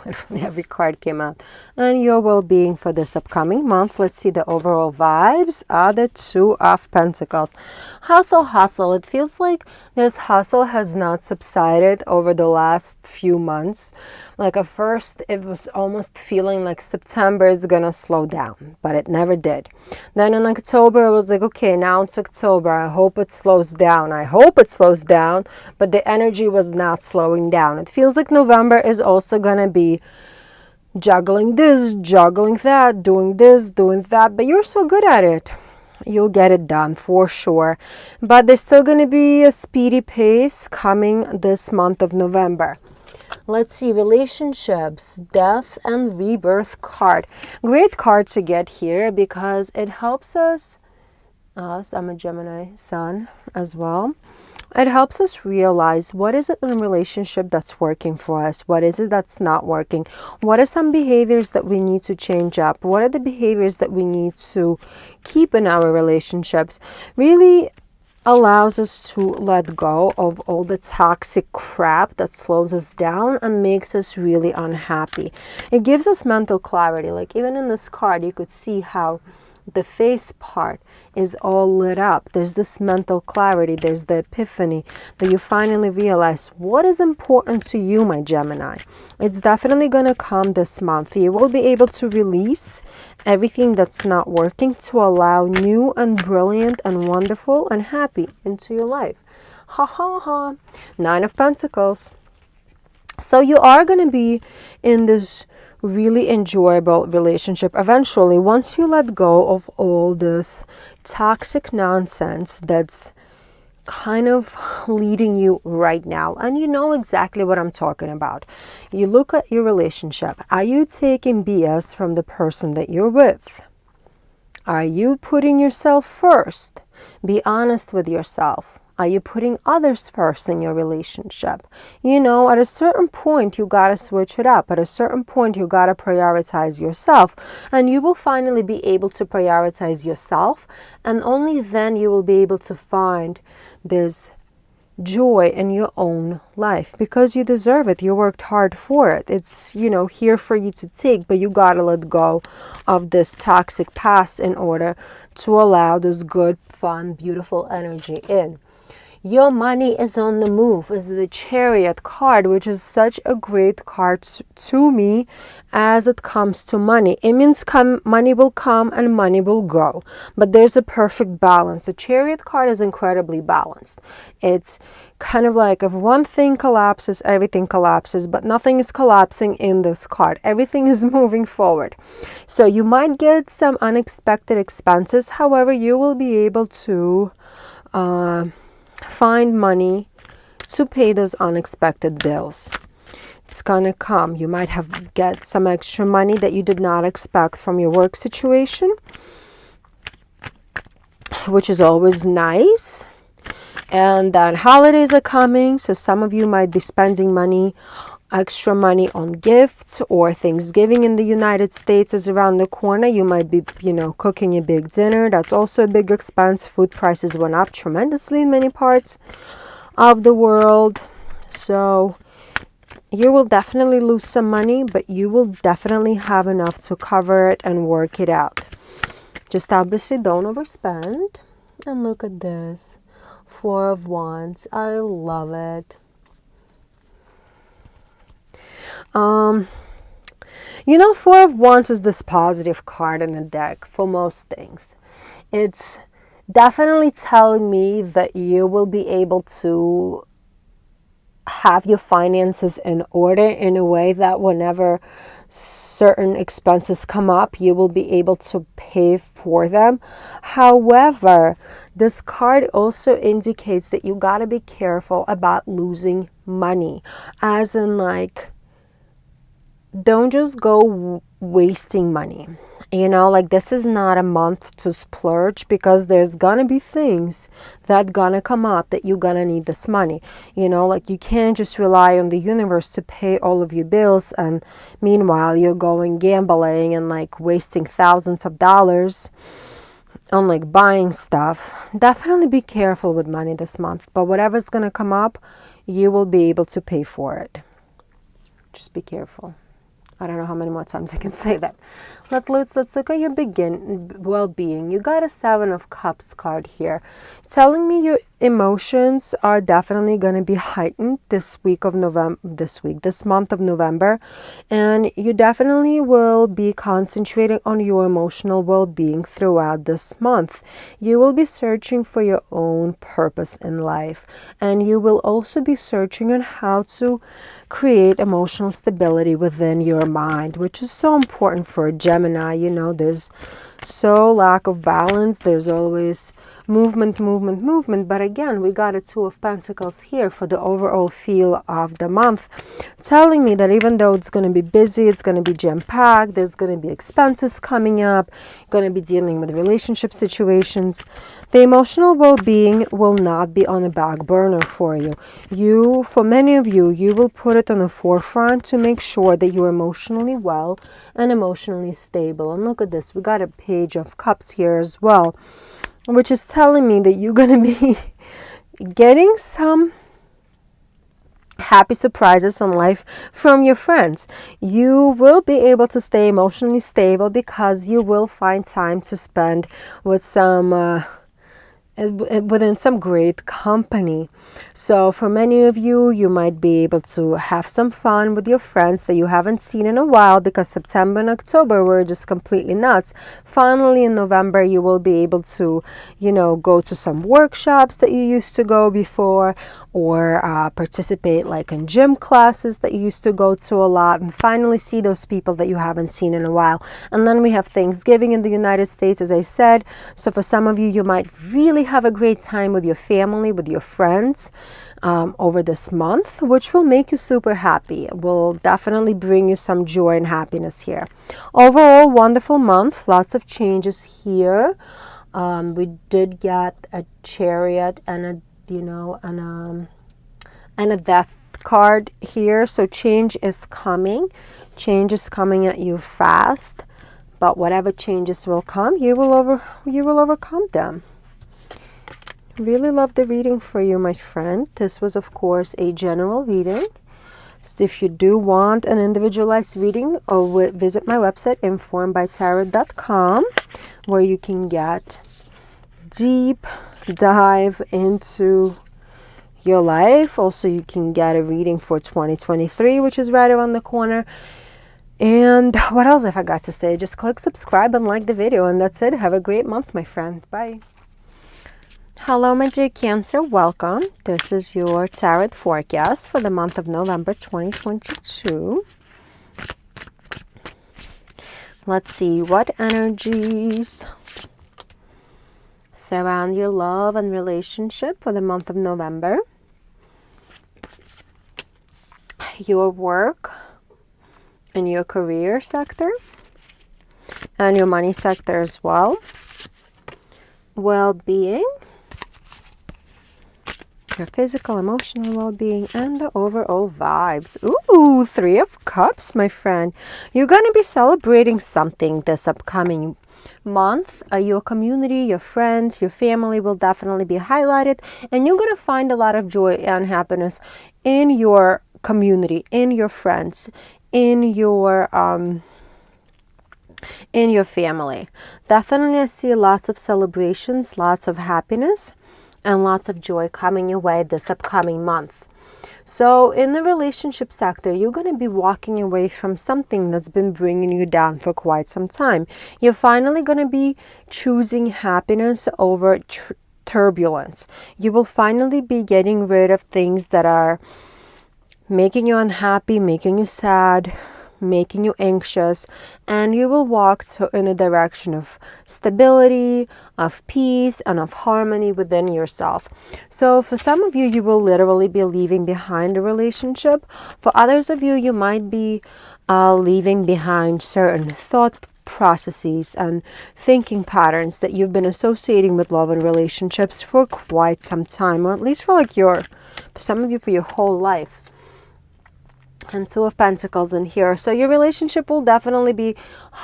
Literally every card came out. And your well-being for this upcoming month. Let's see the overall vibes. The Two of Pentacles. Hustle, hustle. It feels like this hustle has not subsided over the last few months. Like at first, it was almost feeling like September is gonna slow down, but it never did. Then in October, I was like, okay, now it's October. I hope it slows down. I hope it slows down, but the energy was not slowing down. It feels like November is also gonna be juggling this, juggling that, doing this, doing that, but you're so good at it. You'll get it done for sure. But there's still going to be a speedy pace coming this month of November. Let's see, relationships, death and rebirth card. Great card to get here because it helps us I'm a Gemini sun as well. It helps us realize what is it in a relationship that's working for us? What is it that's not working? What are some behaviors that we need to change up? What are the behaviors that we need to keep in our relationships? Really allows us to let go of all the toxic crap that slows us down and makes us really unhappy. It gives us mental clarity. Like even in this card, you could see how the face part is all lit up. There's this mental clarity. There's the epiphany that you finally realize what is important to you, my Gemini. It's definitely going to come this month. You will be able to release everything that's not working to allow new and brilliant and wonderful and happy into your life. Ha ha ha. Nine of Pentacles. So you are going to be in this really enjoyable relationship eventually, once you let go of all this toxic nonsense that's kind of leading you right now. And you know exactly what I'm talking about. You look at your relationship. Are you taking BS from the person that you're with? Are you putting yourself first? Be honest with yourself. Are you putting others first in your relationship? You know, at a certain point, you got to switch it up. At a certain point, you got to prioritize yourself. And you will finally be able to prioritize yourself. And only then you will be able to find this joy in your own life. Because you deserve it. You worked hard for it. It's, you know, here for you to take. But you got to let go of this toxic past in order to allow this good, fun, beautiful energy in. Your money is on the move is the Chariot card, which is such a great card to me as it comes to money. It means money will come and money will go. But there's a perfect balance. The Chariot card is incredibly balanced. It's kind of like if one thing collapses, everything collapses, but nothing is collapsing in this card. Everything is moving forward. So you might get some unexpected expenses. However, you will be able to find money to pay those unexpected bills. It's gonna come. You might get some extra money that you did not expect from your work situation, which is always nice. And then holidays are coming, so some of you might be spending money extra money on gifts, or Thanksgiving in the United States is around the corner. You might be, cooking a big dinner. That's also a big expense. Food prices went up tremendously in many parts of the world. So you will definitely lose some money, but you will definitely have enough to cover it and work it out. Just obviously don't overspend. And look at this. 4 of Wands. I love it. You know, 4 of Wands is this positive card in the deck for most things. It's definitely telling me that you will be able to have your finances in order in a way that whenever certain expenses come up, you will be able to pay for them. However, this card also indicates that you got to be careful about losing money, as in like, don't just go wasting money. Like this is not a month to splurge, because there's gonna be things that gonna come up that you're gonna need this money. Like you can't just rely on the universe to pay all of your bills, and meanwhile you're going gambling and like wasting thousands of dollars on like buying stuff. Definitely be careful with money this month, but whatever's gonna come up, you will be able to pay for it. Just be careful. I don't know how many more times I can say that. Let's look at your well-being. You got a 7 of Cups card here, telling me your emotions are definitely going to be heightened this month of November, and you definitely will be concentrating on your emotional well-being throughout this month. You will be searching for your own purpose in life, and you will also be searching on how to create emotional stability within your mind, which is so important for a Gemini. There's so lack of balance. There's always movement. But again, we got a 2 of Pentacles here for the overall feel of the month, telling me that even though it's going to be busy, it's going to be jam-packed, there's going to be expenses coming up, going to be dealing with relationship situations, the emotional well-being will not be on a back burner for you. For many of you, you will put it on the forefront to make sure that you're emotionally well and emotionally stable. And look at this, we got a Page of Cups here as well, which is telling me that you're going to be getting some happy surprises in life from your friends. You will be able to stay emotionally stable because you will find time to spend with within some great company. So for many of you, you might be able to have some fun with your friends that you haven't seen in a while, because September and October were just completely nuts. Finally in November, you will be able to, go to some workshops that you used to go before, or participate like in gym classes that you used to go to a lot, and finally see those people that you haven't seen in a while. And then we have Thanksgiving in the United States, as I said. So for some of you, you might really have a great time with your family, with your friends over this month, which will make you super happy. It will definitely bring you some joy and happiness here. Overall, wonderful month. Lots of changes here. We did get a Chariot and a Death card here. So change is coming. Change is coming at you fast. But whatever changes will come, you will overcome them. Really love the reading for you, my friend. This was, of course, a general reading. So if you do want an individualized reading, visit my website, informedbytarot.com, where you can get deep dive into your life. Also, you can get a reading for 2023, which is right around the corner. And what else I forgot to say? Just click subscribe and like the video, and that's it. Have a great month, my friend. Bye. Hello, my dear Cancer. Welcome. This is your tarot forecast for the month of November 2022. Let's see what energies surround your love and relationship for the month of November. Your work and your career sector, and your money sector as well. Well-being your physical, emotional well-being, and the overall vibes. Ooh, Three of Cups, my friend. You're going to be celebrating something this upcoming month. Your community, your friends, your family will definitely be highlighted, and you're going to find a lot of joy and happiness in your community, in your friends, in your family. Definitely I see lots of celebrations, lots of happiness, and lots of joy coming your way this upcoming month. So in the relationship sector, you're going to be walking away from something that's been bringing you down for quite some time. You're finally going to be choosing happiness over turbulence. You will finally be getting rid of things that are making you unhappy, making you sad, making you anxious, and you will walk in a direction of stability, of peace, and of harmony within yourself. So for some of you, you will literally be leaving behind a relationship. For others of you, you might be leaving behind certain thought processes and thinking patterns that you've been associating with love and relationships for quite some time, or at least for some of you, for your whole life. And Two of Pentacles in here. So your relationship will definitely be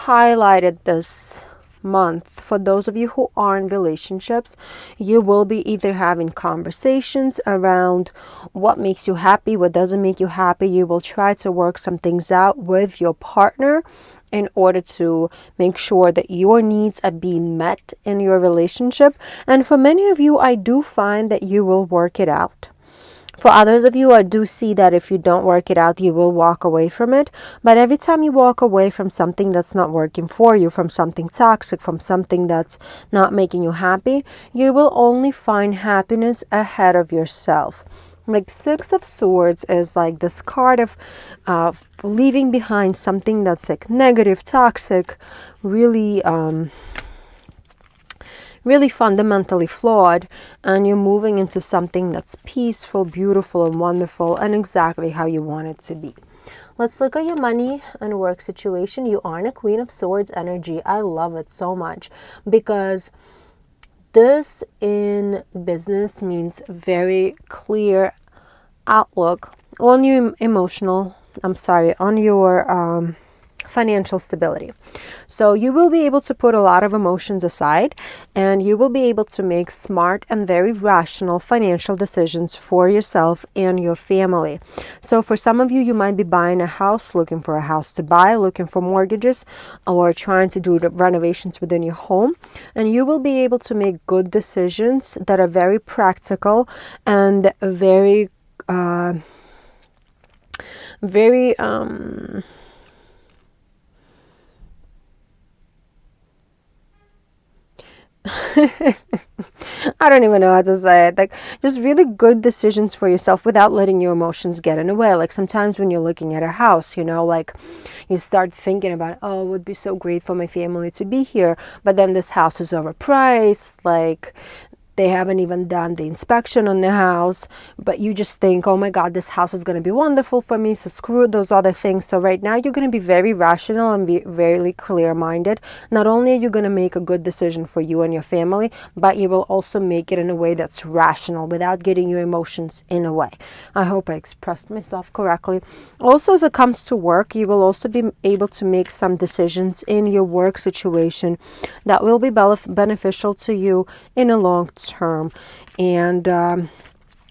highlighted this month. For those of you who are in relationships, you will be either having conversations around what makes you happy, what doesn't make you happy. You will try to work some things out with your partner in order to make sure that your needs are being met in your relationship. And for many of you, I do find that you will work it out. For others of you, I do see that if you don't work it out, you will walk away from it. But every time you walk away from something that's not working for you, from something toxic, from something that's not making you happy, you will only find happiness ahead of yourself. Like Six of Swords is like this card of leaving behind something that's like negative, toxic, really fundamentally flawed, and you're moving into something that's peaceful, beautiful, and wonderful, and exactly how you want it to be. Let's look at your money and work situation. You are in a Queen of Swords energy. I love it so much because this in business means very clear outlook on your on your financial stability. So you will be able to put a lot of emotions aside, and you will be able to make smart and very rational financial decisions for yourself and your family. So for some of you, you might be buying a house, looking for a house to buy, looking for mortgages, or trying to do the renovations within your home, and you will be able to make good decisions that are very practical and very I don't even know how to say it. Like, just really good decisions for yourself without letting your emotions get in the way. Like sometimes when you're looking at a house, like you start thinking about, oh, it would be so great for my family to be here. But then this house is overpriced. Like they haven't even done the inspection on the house, but you just think, oh my God, this house is going to be wonderful for me, so screw those other things. So right now you're going to be very rational and be very clear-minded. Not only are you going to make a good decision for you and your family, but you will also make it in a way that's rational without getting your emotions in a way. I hope I expressed myself correctly. Also, as it comes to work, you will also be able to make some decisions in your work situation that will be beneficial to you in a long term. And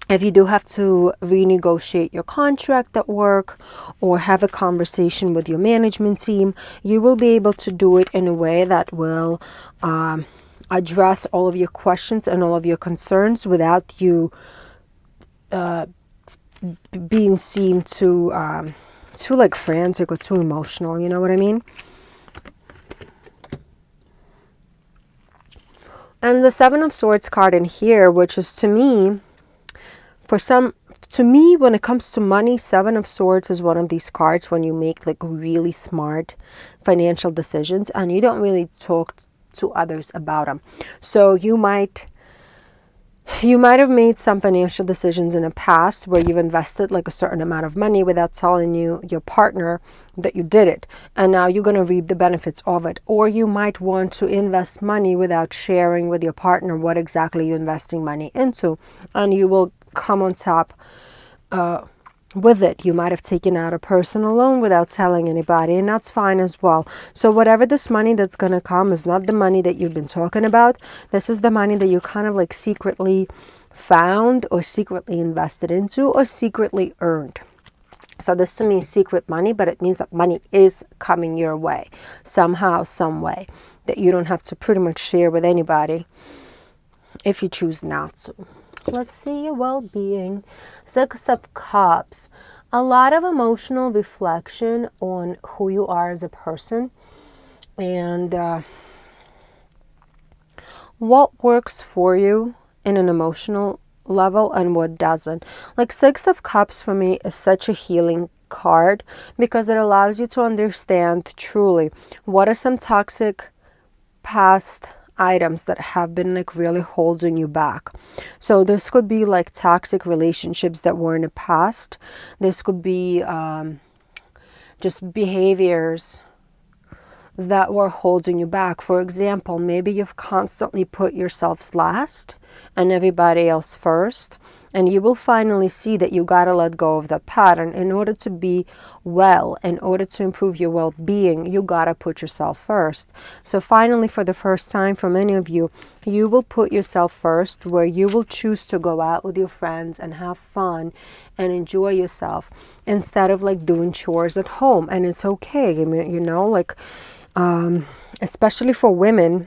if you do have to renegotiate your contract at work or have a conversation with your management team, you will be able to do it in a way that will address all of your questions and all of your concerns without you being seen too like frantic or too emotional. You know what I mean? And the Seven of Swords card in here, which is to me, when it comes to money, Seven of Swords is one of these cards when you make like really smart financial decisions and you don't really talk to others about them. So you might have made some financial decisions in the past where you've invested like a certain amount of money without telling your partner that you did it. And now you're going to reap the benefits of it. Or you might want to invest money without sharing with your partner what exactly you're investing money into. And you will come on top with it. You might have taken out a personal loan without telling anybody, and that's fine as well. So whatever this money that's going to come is not the money that you've been talking about. This is the money that you kind of like secretly found or secretly invested into or secretly earned. So this to me is secret money, but it means that money is coming your way somehow, some way, that you don't have to pretty much share with anybody if you choose not to. Let's see your well-being. Six of Cups. A lot of emotional reflection on who you are as a person and what works for you in an emotional level and what doesn't. Like Six of Cups for me is such a healing card because it allows you to understand truly what are some toxic past items that have been like really holding you back. So this could be like toxic relationships that were in the past. This could be just behaviors that were holding you back. For example, maybe you've constantly put yourself last and everybody else first, and you will finally see that you got to let go of that pattern. In order to be well, in order to improve your well-being, you got to put yourself first. So finally, for the first time for many of you, you will put yourself first, where you will choose to go out with your friends and have fun and enjoy yourself instead of like doing chores at home. And it's okay, you know, like especially for women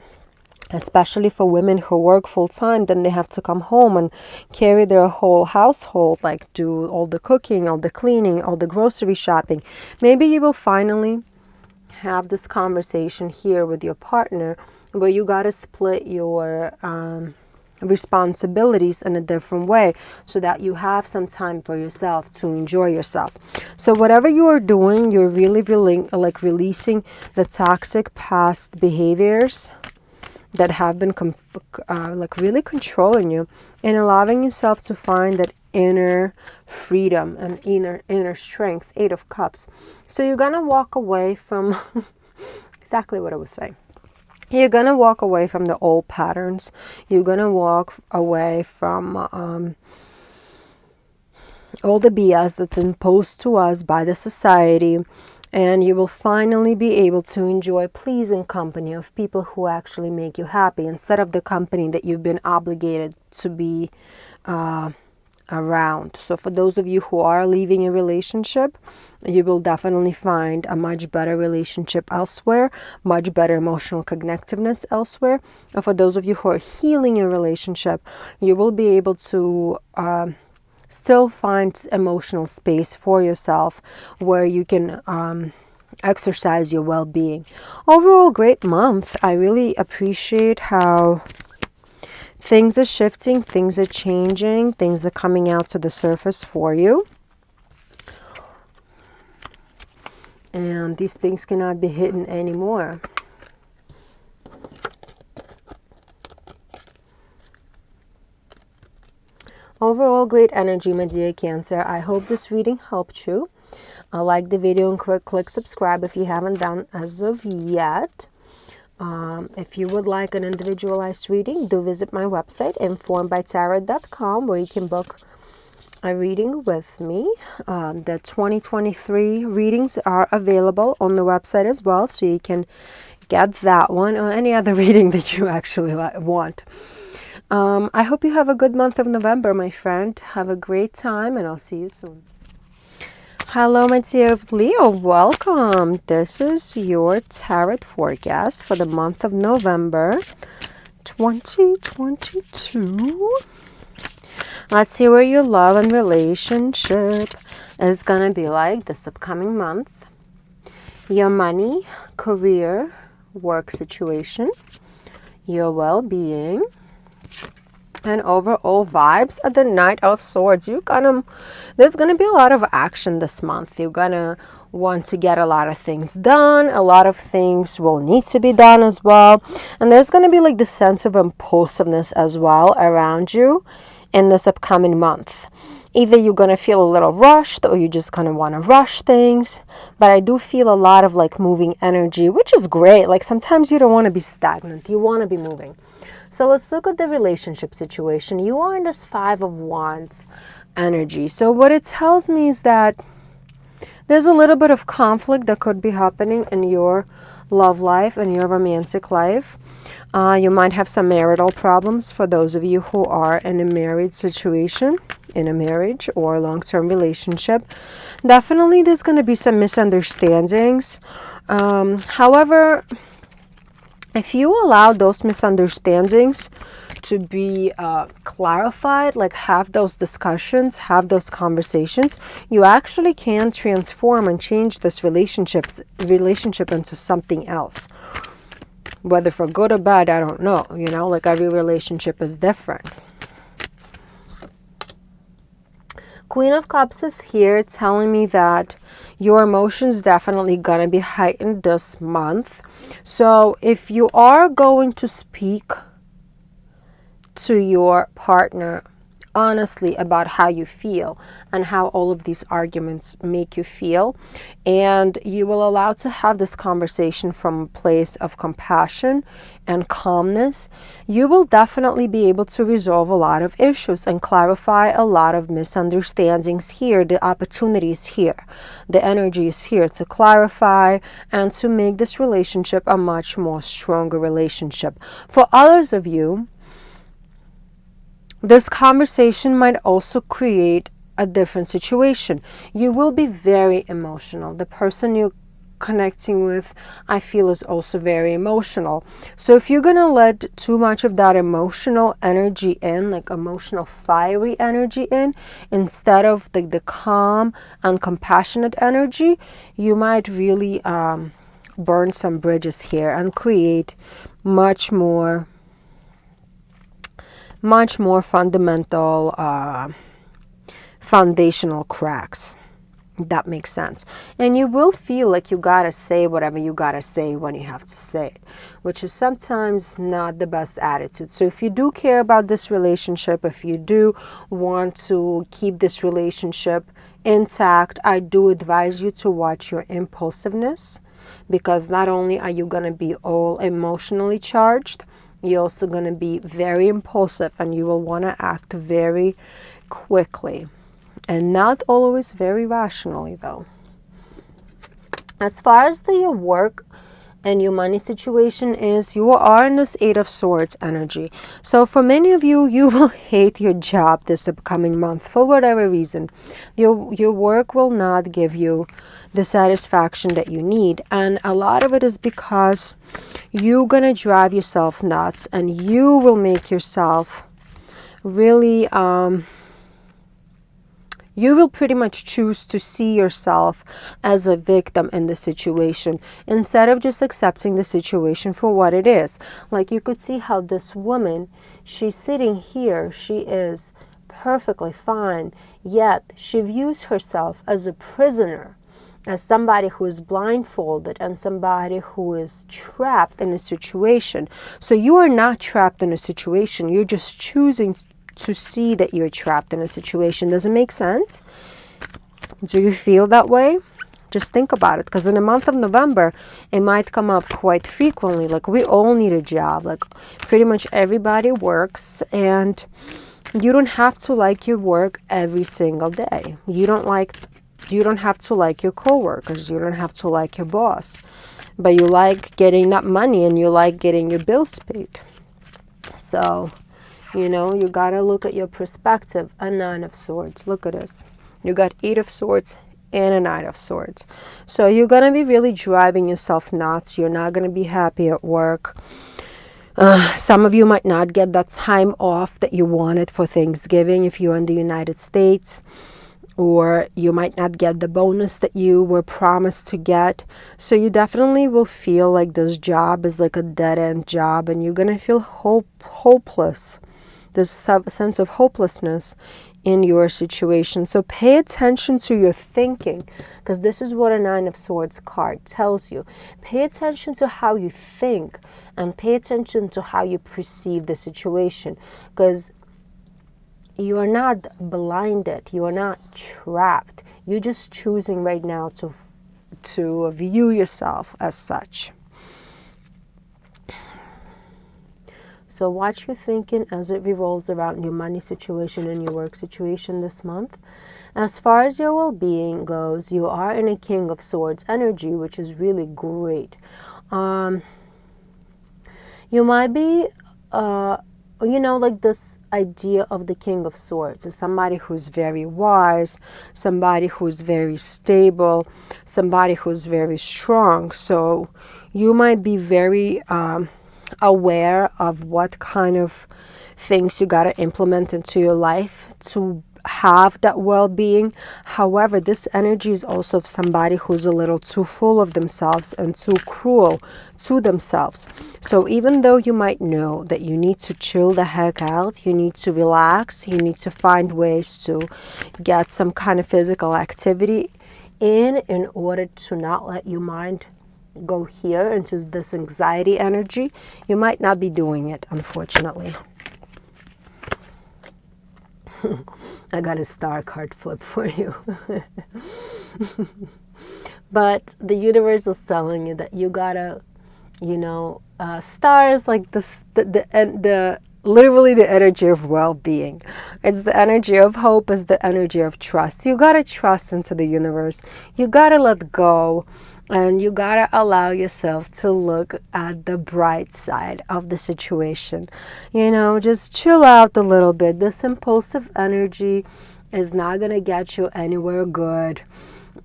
who work full-time, then they have to come home and carry their whole household, like do all the cooking, all the cleaning, all the grocery shopping. Maybe you will finally have this conversation here with your partner where you got to split your responsibilities in a different way so that you have some time for yourself to enjoy yourself. So whatever you are doing, you're really releasing the toxic past behaviors that have been really controlling you and allowing yourself to find that inner freedom and inner strength. 8 of Cups. So you're gonna walk away from exactly what I was saying. You're gonna walk away from the old patterns. You're gonna walk away from all the BS that's imposed to us by the society. And you will finally be able to enjoy pleasing company of people who actually make you happy instead of the company that you've been obligated to be around. So for those of you who are leaving a relationship, you will definitely find a much better relationship elsewhere, much better emotional connectiveness elsewhere. And for those of you who are healing your relationship, you will be able to still find emotional space for yourself where you can exercise your well-being. Overall, great month. I really appreciate how things are shifting, things are changing, things are coming out to the surface for you. And these things cannot be hidden anymore. Overall, great energy, my dear Cancer. I hope this reading helped you. Like the video and click subscribe if you haven't done as of yet. If you would like an individualized reading, do visit my website, informedbytarot.com, where you can book a reading with me. The 2023 readings are available on the website as well, so you can get that one or any other reading that you actually want. I hope you have a good month of November, my friend. Have a great time, and I'll see you soon. Hello, my dear Leo. Welcome. This is your tarot forecast for the month of November 2022. Let's see where your love and relationship is going to be like this upcoming month. Your money, career, work situation, your well-being, and overall vibes at the Knight of Swords. There's gonna be a lot of action this month. You're gonna want to get a lot of things done. A lot of things will need to be done as well. And there's gonna be like the sense of impulsiveness as well around you in this upcoming month. Either you're gonna feel a little rushed or you just kind of want to rush things. But I do feel a lot of like moving energy, which is great. Like sometimes you don't want to be stagnant. You want to be moving. So let's look at the relationship situation. You are in this Five of Wands energy. So what it tells me is that there's a little bit of conflict that could be happening in your love life and your romantic life. You might have some marital problems for those of you who are in a married situation, in a marriage or long-term relationship. Definitely there's going to be some misunderstandings. However, if you allow those misunderstandings to be clarified, like have those discussions, have those conversations, you actually can transform and change this relationship into something else. Whether for good or bad, I don't know. You know, like every relationship is different. Queen of Cups is here telling me that your emotions definitely gonna be heightened this month. So if you are going to speak to your partner honestly about how you feel and how all of these arguments make you feel, and you will allow to have this conversation from a place of compassion and calmness, you will definitely be able to resolve a lot of issues and clarify a lot of misunderstandings here. The opportunity is here. The energy is here to clarify and to make this relationship a much more stronger relationship. For others of you, this conversation might also create a different situation. You will be very emotional. The person you're connecting with, I feel, is also very emotional. So if you're going to let too much of that emotional energy in, like emotional fiery energy in, instead of the calm and compassionate energy, you might really burn some bridges here and create much more fundamental, foundational cracks. That makes sense. And you will feel like you gotta say whatever you gotta say when you have to say it, which is sometimes not the best attitude. So if you do care about this relationship, if you do want to keep this relationship intact, I do advise you to watch your impulsiveness, because not only are you gonna be all emotionally charged, you're also going to be very impulsive, and you will want to act very quickly and not always very rationally, though. As far as your work and your money situation is, you are in this Eight of Swords energy. So for many of you, you will hate your job this upcoming month for whatever reason. Your work will not give you the satisfaction that you need, and a lot of it is because you're gonna drive yourself nuts, and you will make yourself really you will pretty much choose to see yourself as a victim in the situation instead of just accepting the situation for what it is. Like you could see how this woman, she's sitting here, she is perfectly fine, yet she views herself as a prisoner, as somebody who is blindfolded and somebody who is trapped in a situation. So you are not trapped in a situation, you're just choosing to see that you're trapped in a situation. Does it make sense? Do you feel that way? Just think about it, because in the month of November, it might come up quite frequently. Like we all need a job, like pretty much everybody works, and you don't have to like your work every single day. You don't have to like your coworkers. You don't have to like your boss. But you like getting that money, and you like getting your bills paid. So, you know, you got to look at your perspective. A Nine of Swords. Look at this. You got Eight of Swords and a Knight of Swords. So you're going to be really driving yourself nuts. You're not going to be happy at work. Some of you might not get that time off that you wanted for Thanksgiving if you're in the United States. Or you might not get the bonus that you were promised to get. So you definitely will feel like this job is like a dead-end job, and you're going to feel hopeless. This sense of hopelessness in your situation. So pay attention to your thinking, because this is what a Nine of Swords card tells you. Pay attention to how you think, and pay attention to how you perceive the situation, because you are not blinded. You are not trapped. You're just choosing right now to view yourself as such. So watch your thinking as it revolves around your money situation and your work situation this month. As far as your well-being goes, you are in a King of Swords energy, which is really great. You might be, like this idea of the King of Swords is somebody who's very wise, somebody who's very stable, somebody who's very strong. So you might be very aware of what kind of things you got to implement into your life to have that well-being. However, this energy is also of somebody who's a little too full of themselves and too cruel to themselves. So even though you might know that you need to chill the heck out, you need to relax, you need to find ways to get some kind of physical activity in order to not let your mind go here into this anxiety energy, you might not be doing it, unfortunately. I got a star card flip for you. But the universe is telling you that you gotta, stars like the literally the energy of well-being. It's the energy of hope, it's the energy of trust. You gotta trust into the universe. You gotta let go. And you gotta allow yourself to look at the bright side of the situation. Just chill out a little bit. This impulsive energy is not gonna get you anywhere good.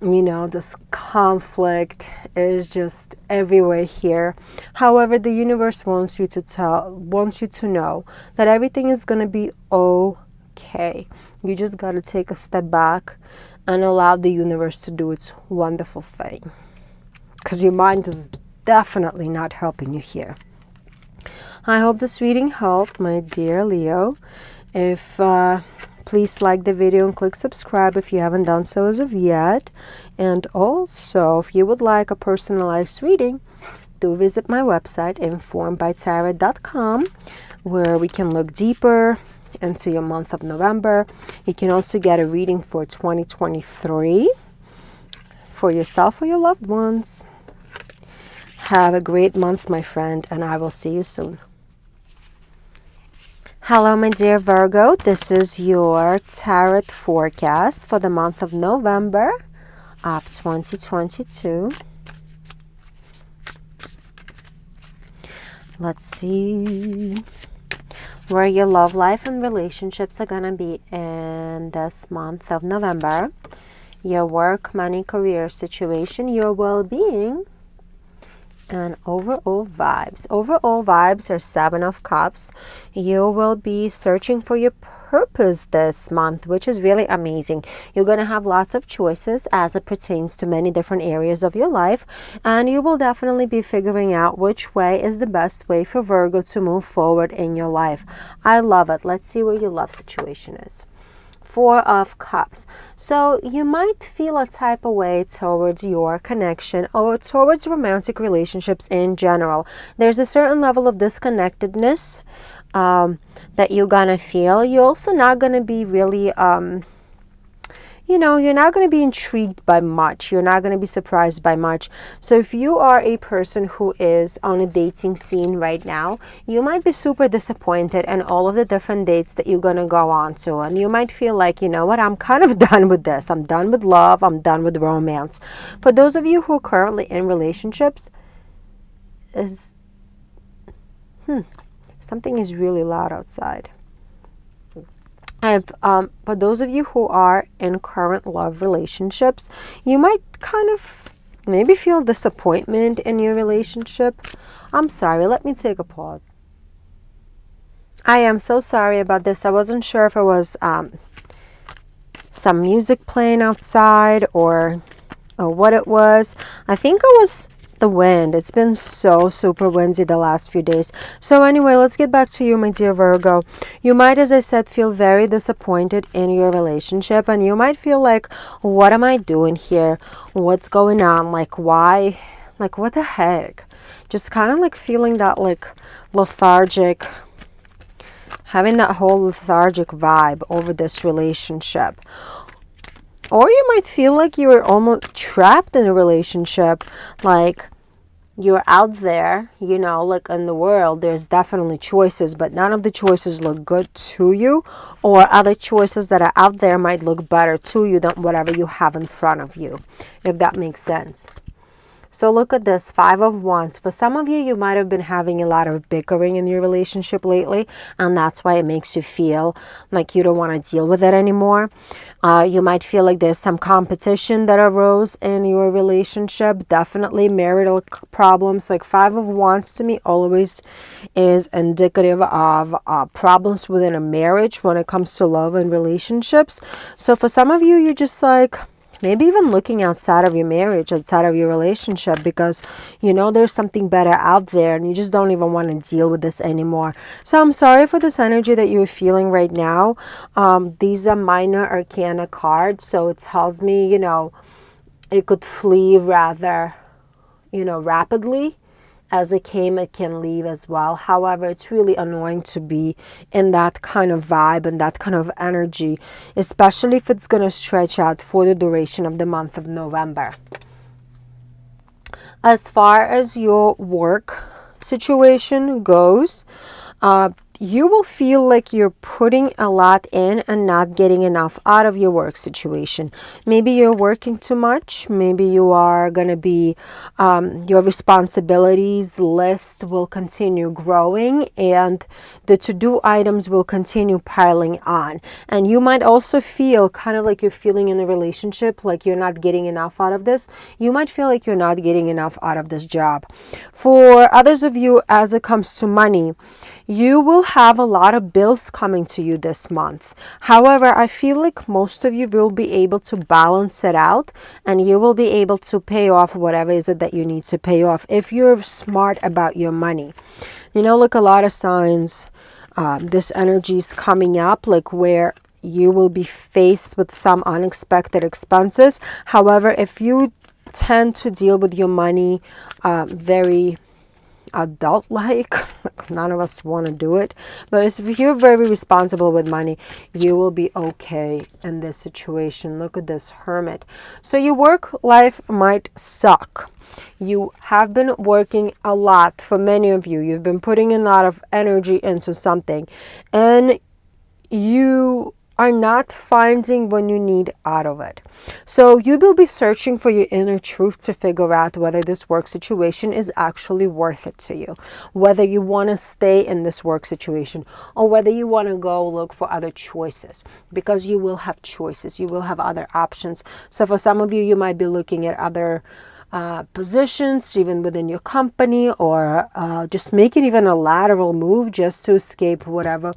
This conflict is just everywhere here. However, the universe wants you to know that everything is gonna be okay. You just gotta take a step back and allow the universe to do its wonderful thing. Because your mind is definitely not helping you here. I hope this reading helped, my dear Leo. Please like the video and click subscribe if you haven't done so as of yet. And also, if you would like a personalized reading, do visit my website, informedbytarot.com, where we can look deeper into your month of November. You can also get a reading for 2023 for yourself or your loved ones. Have a great month, my friend, and I will see you soon. Hello, my dear Virgo. This is your tarot forecast for the month of November of 2022. Let's see where your love life and relationships are going to be in this month of November. Your work, money, career situation, your well-being, and overall vibes. Overall vibes are 7 of Cups. You will be searching for your purpose this month, which is really amazing. You're going to have lots of choices as it pertains to many different areas of your life, and you will definitely be figuring out which way is the best way for Virgo to move forward in your life. I love it. Let's see where your love situation is. 4 of Cups. So you might feel a type of way towards your connection or towards romantic relationships in general. There's a certain level of disconnectedness that you're gonna feel. You're also not gonna be really you're not going to be intrigued by much. You're not going to be surprised by much. So if you are a person who is on a dating scene right now, you might be super disappointed in all of the different dates that you're going to go on to. And you might feel like, you know what, I'm kind of done with this. I'm done with love. I'm done with romance. For those of you who are currently in relationships, something is really loud outside. For those of you who are in current love relationships, you might kind of maybe feel disappointment in your relationship. I'm sorry, let me take a pause. I am so sorry about this. I wasn't sure if it was some music playing outside or what it was. I think it was the wind. It's been so super windy the last few days. So anyway, let's get back to you, my dear Virgo. You might, as I said, feel very disappointed in your relationship, and you might feel like, what am I doing here? What's going on? Like, why? Like, what the heck? Just kind of like feeling that like lethargic, having that whole lethargic vibe over this relationship. Or you might feel like you're almost trapped in a relationship, like You're out there, you know, like in the world, there's definitely choices, but none of the choices look good to you, or other choices that are out there might look better to you than whatever you have in front of you, if that makes sense. So look at this, 5 of Wands. For some of you, you might have been having a lot of bickering in your relationship lately, and that's why it makes you feel like you don't want to deal with it anymore. You might feel like there's some competition that arose in your relationship. Definitely marital problems. Like 5 of Wands to me always is indicative of problems within a marriage when it comes to love and relationships. So for some of you, you're just like, maybe even looking outside of your marriage, outside of your relationship, because you know there's something better out there and you just don't even want to deal with this anymore. So I'm sorry for this energy that you're feeling right now. These are minor arcana cards, so it tells me, you know, it could flee rather, you know, rapidly. As it came, it can leave as well. However, it's really annoying to be in that kind of vibe and that kind of energy, especially if it's going to stretch out for the duration of the month of November. As far as your work situation goes, you will feel like you're putting a lot in and not getting enough out of your work situation. Maybe you're working too much. Maybe you are going to be, your responsibilities list will continue growing and the to-do items will continue piling on. And you might also feel kind of like you're feeling in a relationship, like you're not getting enough out of this. You might feel like you're not getting enough out of this job. For others of you, as it comes to money, you will have a lot of bills coming to you this month. However, I feel like most of you will be able to balance it out and you will be able to pay off whatever is it that you need to pay off if you're smart about your money. You know, like a lot of signs, this energy is coming up, like where you will be faced with some unexpected expenses. However, if you tend to deal with your money very adult-like, none of us want to do it, but if you're very responsible with money, you will be okay in this situation. Look at this Hermit. So your work life might suck. You have been working a lot. For many of you, you've been putting a lot of energy into something and you are not finding what you need out of it. So you will be searching for your inner truth to figure out whether this work situation is actually worth it to you, whether you want to stay in this work situation or whether you want to go look for other choices, because you will have choices, you will have other options. So for some of you, you might be looking at other positions even within your company, or just making even a lateral move just to escape whatever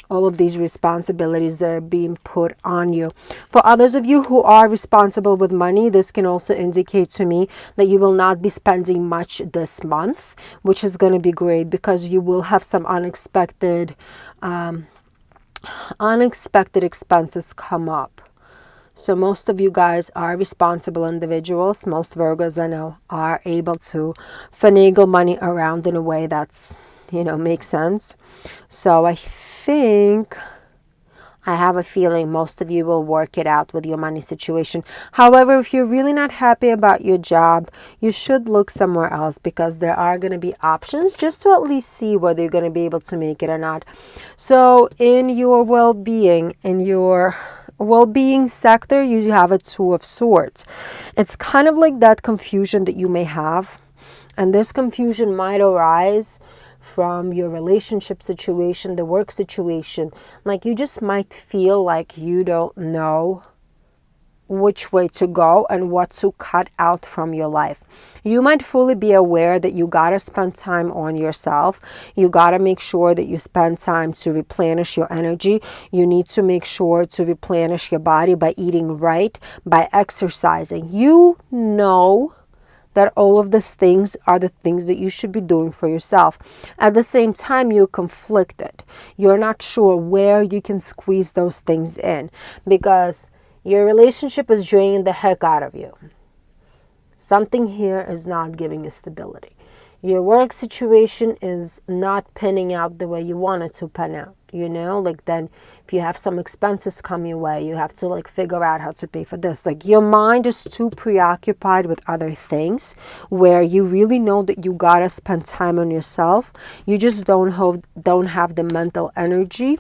all of these responsibilities that are being put on you. For others of you who are responsible with money, this can also indicate to me that you will not be spending much this month, which is going to be great because you will have some unexpected expenses come up. So most of you guys are responsible individuals. Most Virgos I know are able to finagle money around in a way that's, you know, makes sense. So I have a feeling most of you will work it out with your money situation. However, if you're really not happy about your job, you should look somewhere else, because there are going to be options just to at least see whether you're going to be able to make it or not. So in your well-being, sector, you have a Two of Swords. It's kind of like that confusion that you may have, and this confusion might arise from your relationship situation, the work situation. Like you just might feel like you don't know which way to go and what to cut out from your life. You might fully be aware that you gotta spend time on yourself. You gotta make sure that you spend time to replenish your energy. You need to make sure to replenish your body by eating right, by exercising. You know that all of these things are the things that you should be doing for yourself. At the same time, you're conflicted. You're not sure where you can squeeze those things in, because your relationship is draining the heck out of you. Something here is not giving you stability. Your work situation is not panning out the way you want it to pan out, you know? Like then if you have some expenses come your way, you have to like figure out how to pay for this. Like your mind is too preoccupied with other things where you really know that you gotta spend time on yourself. You just don't have the mental energy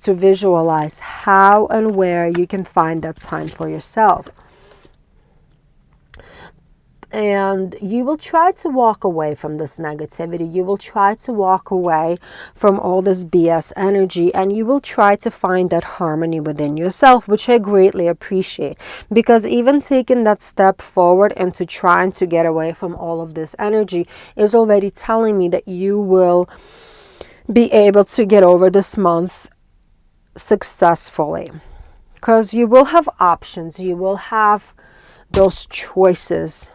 to visualize how and where you can find that time for yourself. And you will try to walk away from this negativity. You will try to walk away from all this BS energy, and you will try to find that harmony within yourself, which I greatly appreciate. Because even taking that step forward into trying to get away from all of this energy is already telling me that you will be able to get over this month successfully. Because you will have options. You will have those choices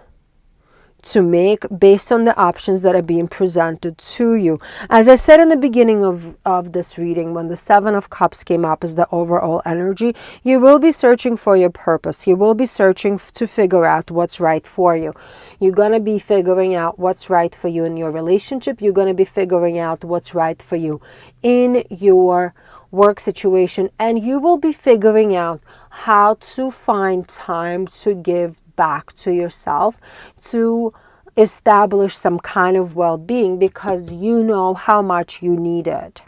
to make based on the options that are being presented to you. As I said in the beginning of this reading, when the Seven of Cups came up as the overall energy, you will be searching for your purpose. You will be searching to figure out what's right for you. You're going to be figuring out what's right for you in your relationship. You're going to be figuring out what's right for you in your work situation. And you will be figuring out how to find time to give back to yourself, to establish some kind of well-being, because you know how much you need it.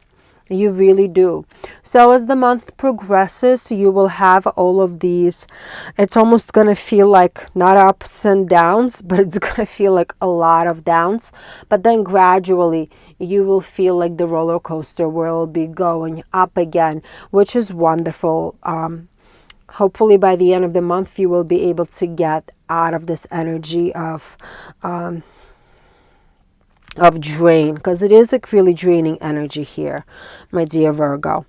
You really do. So as the month progresses, you will have all of these. It's almost going to feel like not ups and downs, but it's going to feel like a lot of downs. But then gradually you will feel like the roller coaster will be going up again, which is wonderful. Hopefully by the end of the month, you will be able to get out of this energy of drain, because it is a really draining energy here, my dear Virgo.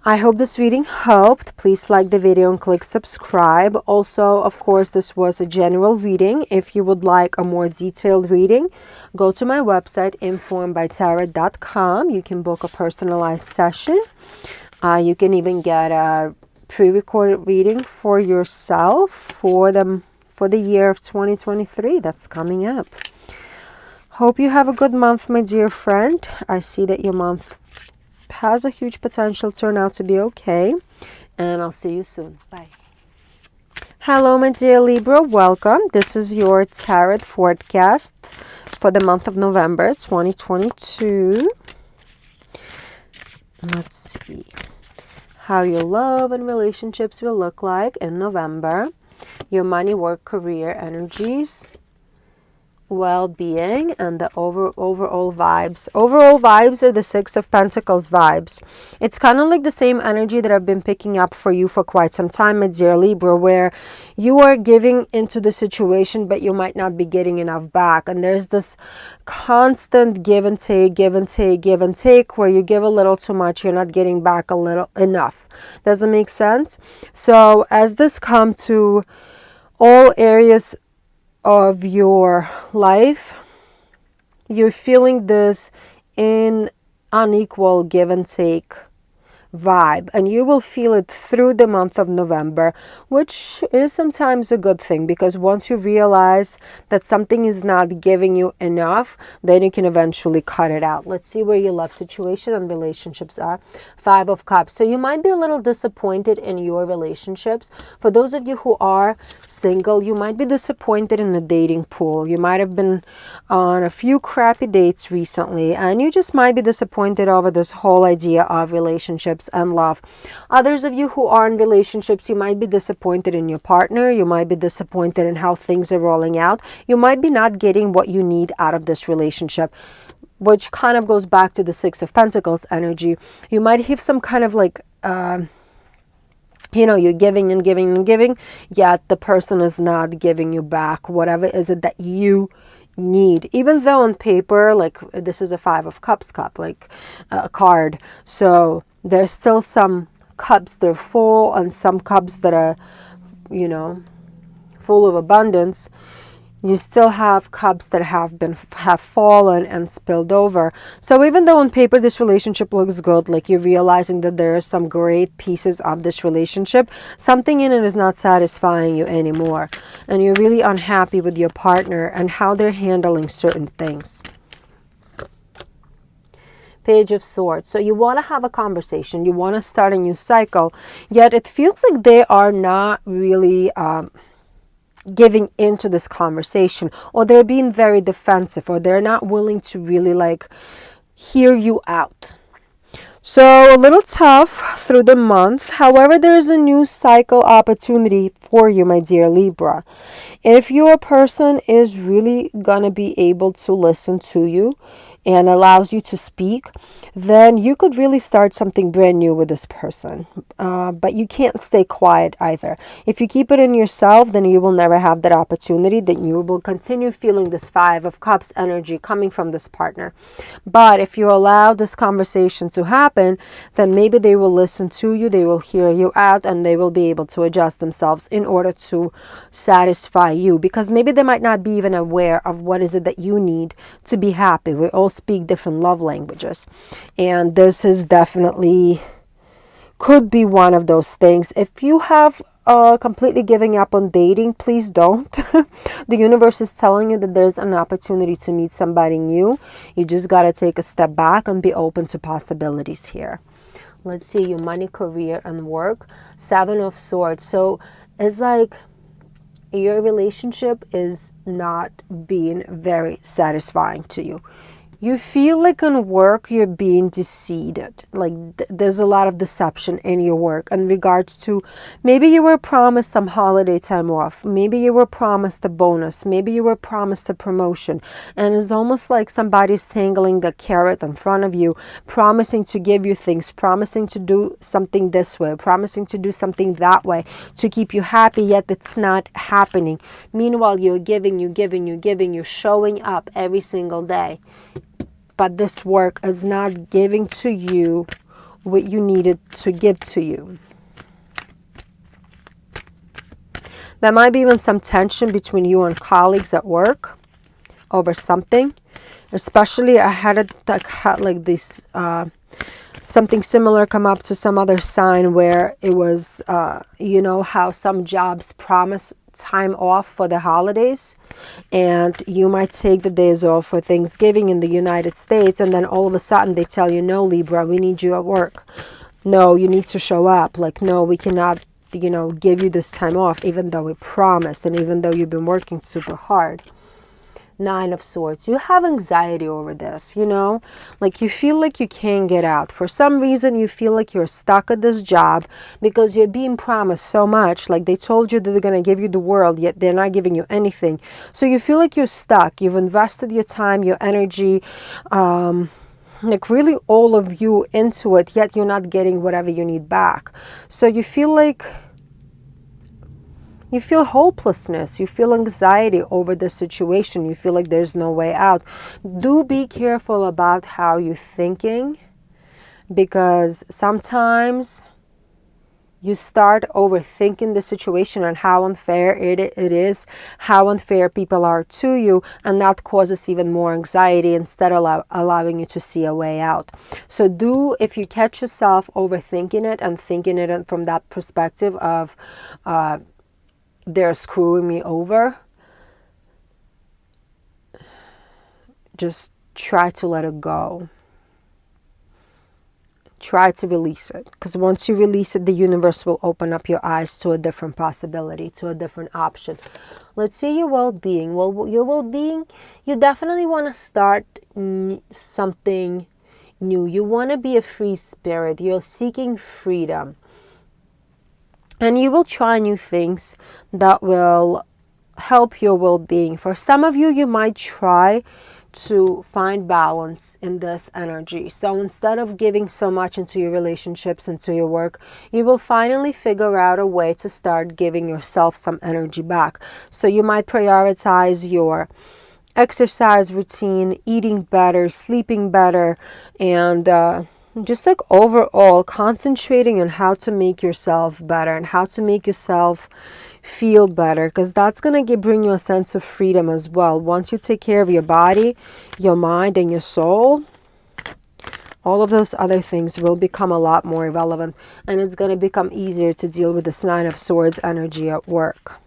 I hope this reading helped. Please like the video and click subscribe. Also, of course, this was a general reading. If you would like a more detailed reading, go to my website, informedbytarot.com. You can book a personalized session. You can even get a pre-recorded reading for yourself for the year of 2023 that's coming up. Hope you have a good month, my dear friend. I see that your month has a huge potential to turn out to be okay, and I'll see you soon. Bye. Hello, my dear Libra. Welcome. This is your Tarot Forecast for the month of November 2022. Let's see how your love and relationships will look like in November. Your money, work, career energies, well-being, and the overall vibes. Overall vibes are the Six of Pentacles vibes. It's kind of like the same energy that I've been picking up for you for quite some time, my dear Libra, where you are giving into the situation, but you might not be getting enough back. And there's this constant give and take, give and take, give and take, where you give a little too much, you're not getting back a little enough. Does it make sense? So as this comes to all areas of your life, you're feeling this unequal give and take vibe, and you will feel it through the month of November, which is sometimes a good thing, because once you realize that something is not giving you enough, then you can eventually cut it out. Let's see where your love situation and relationships are. Five of Cups. So you might be a little disappointed in your relationships. For those of you who are single, you might be disappointed in the dating pool. You might have been on a few crappy dates recently, and you just might be disappointed over this whole idea of relationships and love. Others of you who are in relationships, you might be disappointed in your partner. You might be disappointed in how things are rolling out. You might be not getting what you need out of this relationship, which kind of goes back to the Six of Pentacles energy. You might have some kind of like you're giving and giving and giving, yet the person is not giving you back whatever is it that you need, even though on paper, like this is a Five of Cups cup, like a card. So there's still some cups that are full and some cups that are, full of abundance. You still have cups that have fallen and spilled over. So even though on paper this relationship looks good, like you're realizing that there are some great pieces of this relationship, something in it is not satisfying you anymore. And you're really unhappy with your partner and how they're handling certain things. Page of Swords. So you want to have a conversation. You want to start a new cycle. Yet it feels like they are not really giving into this conversation, or they're being very defensive, or they're not willing to really like hear you out. So a little tough through the month. However, there's a new cycle opportunity for you, my dear Libra. If your person is really gonna be able to listen to you and allows you to speak, then you could really start something brand new with this person. But you can't stay quiet either. If you keep it in yourself, then you will never have that opportunity. Then you will continue feeling this Five of Cups energy coming from this partner. But if you allow this conversation to happen, then maybe they will listen to you, they will hear you out, and they will be able to adjust themselves in order to satisfy you. Because maybe they might not be even aware of what is it that you need to be happy. We all speak different love languages, and this is definitely could be one of those things. If you have completely giving up on dating, please don't. The universe is telling you that there's an opportunity to meet somebody new. You just got to take a step back and be open to possibilities here. Let's see your money, career, and work. Seven of Swords. So it's like your relationship is not being very satisfying to you. You feel like in work you're being deceived. Like there's a lot of deception in your work in regards to maybe you were promised some holiday time off. Maybe you were promised a bonus. Maybe you were promised a promotion. And it's almost like somebody's tangling the carrot in front of you, promising to give you things, promising to do something this way, promising to do something that way to keep you happy, yet it's not happening. Meanwhile, you're giving, you're showing up every single day. But this work is not giving to you what you needed to give to you. There might be even some tension between you and colleagues at work over something. Especially I had like this something similar come up to some other sign where it was, you know, how some jobs promise time off for the holidays, and you might take the days off for Thanksgiving in the United States, and then all of a sudden they tell you, no, Libra, we need you at work. No, you need to show up. Like, no, we cannot, you know, give you this time off, even though we promised and even though you've been working super hard. Nine of Swords. You have anxiety over this, you know, like you feel like you can't get out. For some reason, you feel like you're stuck at this job because you're being promised so much. Like they told you that they're going to give you the world, yet they're not giving you anything. So you feel like you're stuck. You've invested your time, your energy, like really all of you into it, yet you're not getting whatever you need back. So you feel like you feel hopelessness, you feel anxiety over the situation, you feel like there's no way out. Do be careful about how you're thinking, because sometimes you start overthinking the situation and how unfair it is, how unfair people are to you, and that causes even more anxiety instead of allowing you to see a way out. So if you catch yourself overthinking it and thinking it from that perspective of they're screwing me over, just try to let it go. Try to release it, because once you release it, the universe will open up your eyes to a different possibility, to a different option. Let's see your well-being. Well, your well-being, you definitely want to start something new. You want to be a free spirit. You're seeking freedom. And you will try new things that will help your well-being. For some of you, you might try to find balance in this energy. So instead of giving so much into your relationships, into your work, you will finally figure out a way to start giving yourself some energy back. So you might prioritize your exercise routine, eating better, sleeping better, and just like overall concentrating on how to make yourself better and how to make yourself feel better, because that's going to bring you a sense of freedom as well. Once you take care of your body, your mind, and your soul, all of those other things will become a lot more relevant, and it's going to become easier to deal with this Nine of Swords energy at work.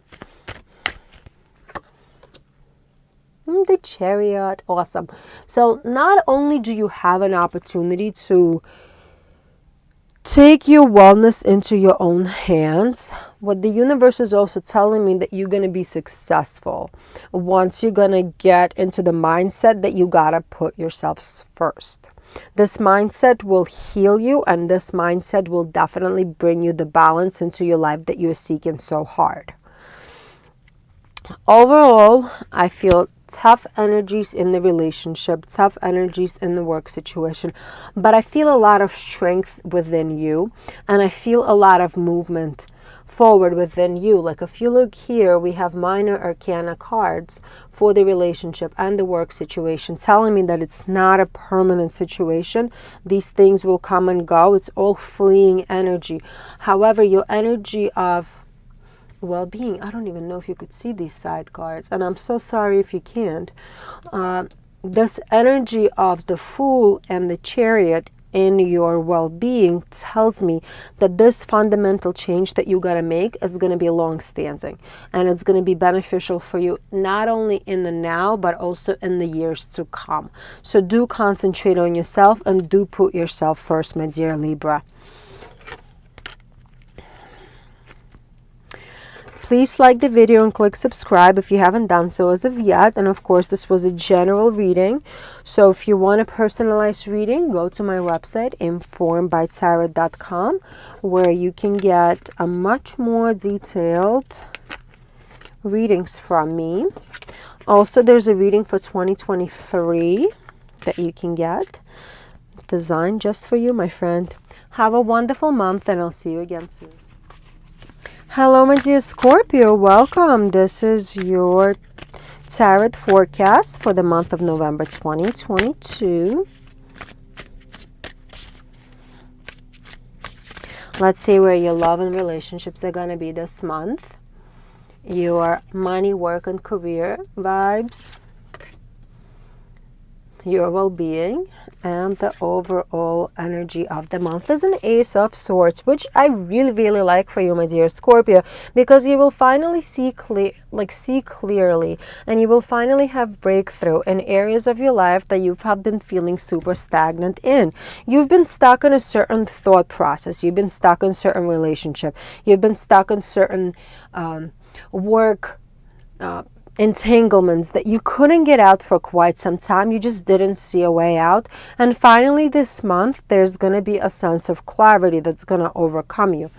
The Chariot, awesome. So not only do you have an opportunity to take your wellness into your own hands, what the universe is also telling me that you're going to be successful once you're going to get into the mindset that you got to put yourself first. This mindset will heal you, and this mindset will definitely bring you the balance into your life that you're seeking so hard. Overall, I feel tough energies in the relationship, tough energies in the work situation, but I feel a lot of strength within you, and I feel a lot of movement forward within you. Like if you look here, we have minor arcana cards for the relationship and the work situation, telling me that it's not a permanent situation. These things will come and go. It's all fleeing energy. However, your energy of well-being, I don't even know if you could see these side cards, and I'm so sorry if you can't. This energy of the Fool and the Chariot in your well-being tells me that this fundamental change that you got to make is going to be long-standing, and it's going to be beneficial for you not only in the now but also in the years to come. So do concentrate on yourself and do put yourself first, my dear Libra. Please like the video and click subscribe if you haven't done so as of yet. And of course, this was a general reading. So if you want a personalized reading, go to my website, informedbytarot.com, where you can get a much more detailed readings from me. Also, there's a reading for 2023 that you can get, designed just for you, my friend. Have a wonderful month, and I'll see you again soon. Hello, my dear Scorpio. Welcome. This is your tarot forecast for the month of November 2022. Let's see where your love and relationships are going to be this month. Your money, work, and career vibes. Your well-being, and the overall energy of the month is an Ace of Swords, which I really like for you, my dear Scorpio, because you will finally see clearly, and you will finally have breakthrough in areas of your life that you have been feeling super stagnant in. You've been stuck in a certain thought process. You've been stuck in a certain relationship. You've been stuck in certain work entanglements that you couldn't get out for quite some time. You just didn't see a way out. And finally this month, there's going to be a sense of clarity that's going to overcome you.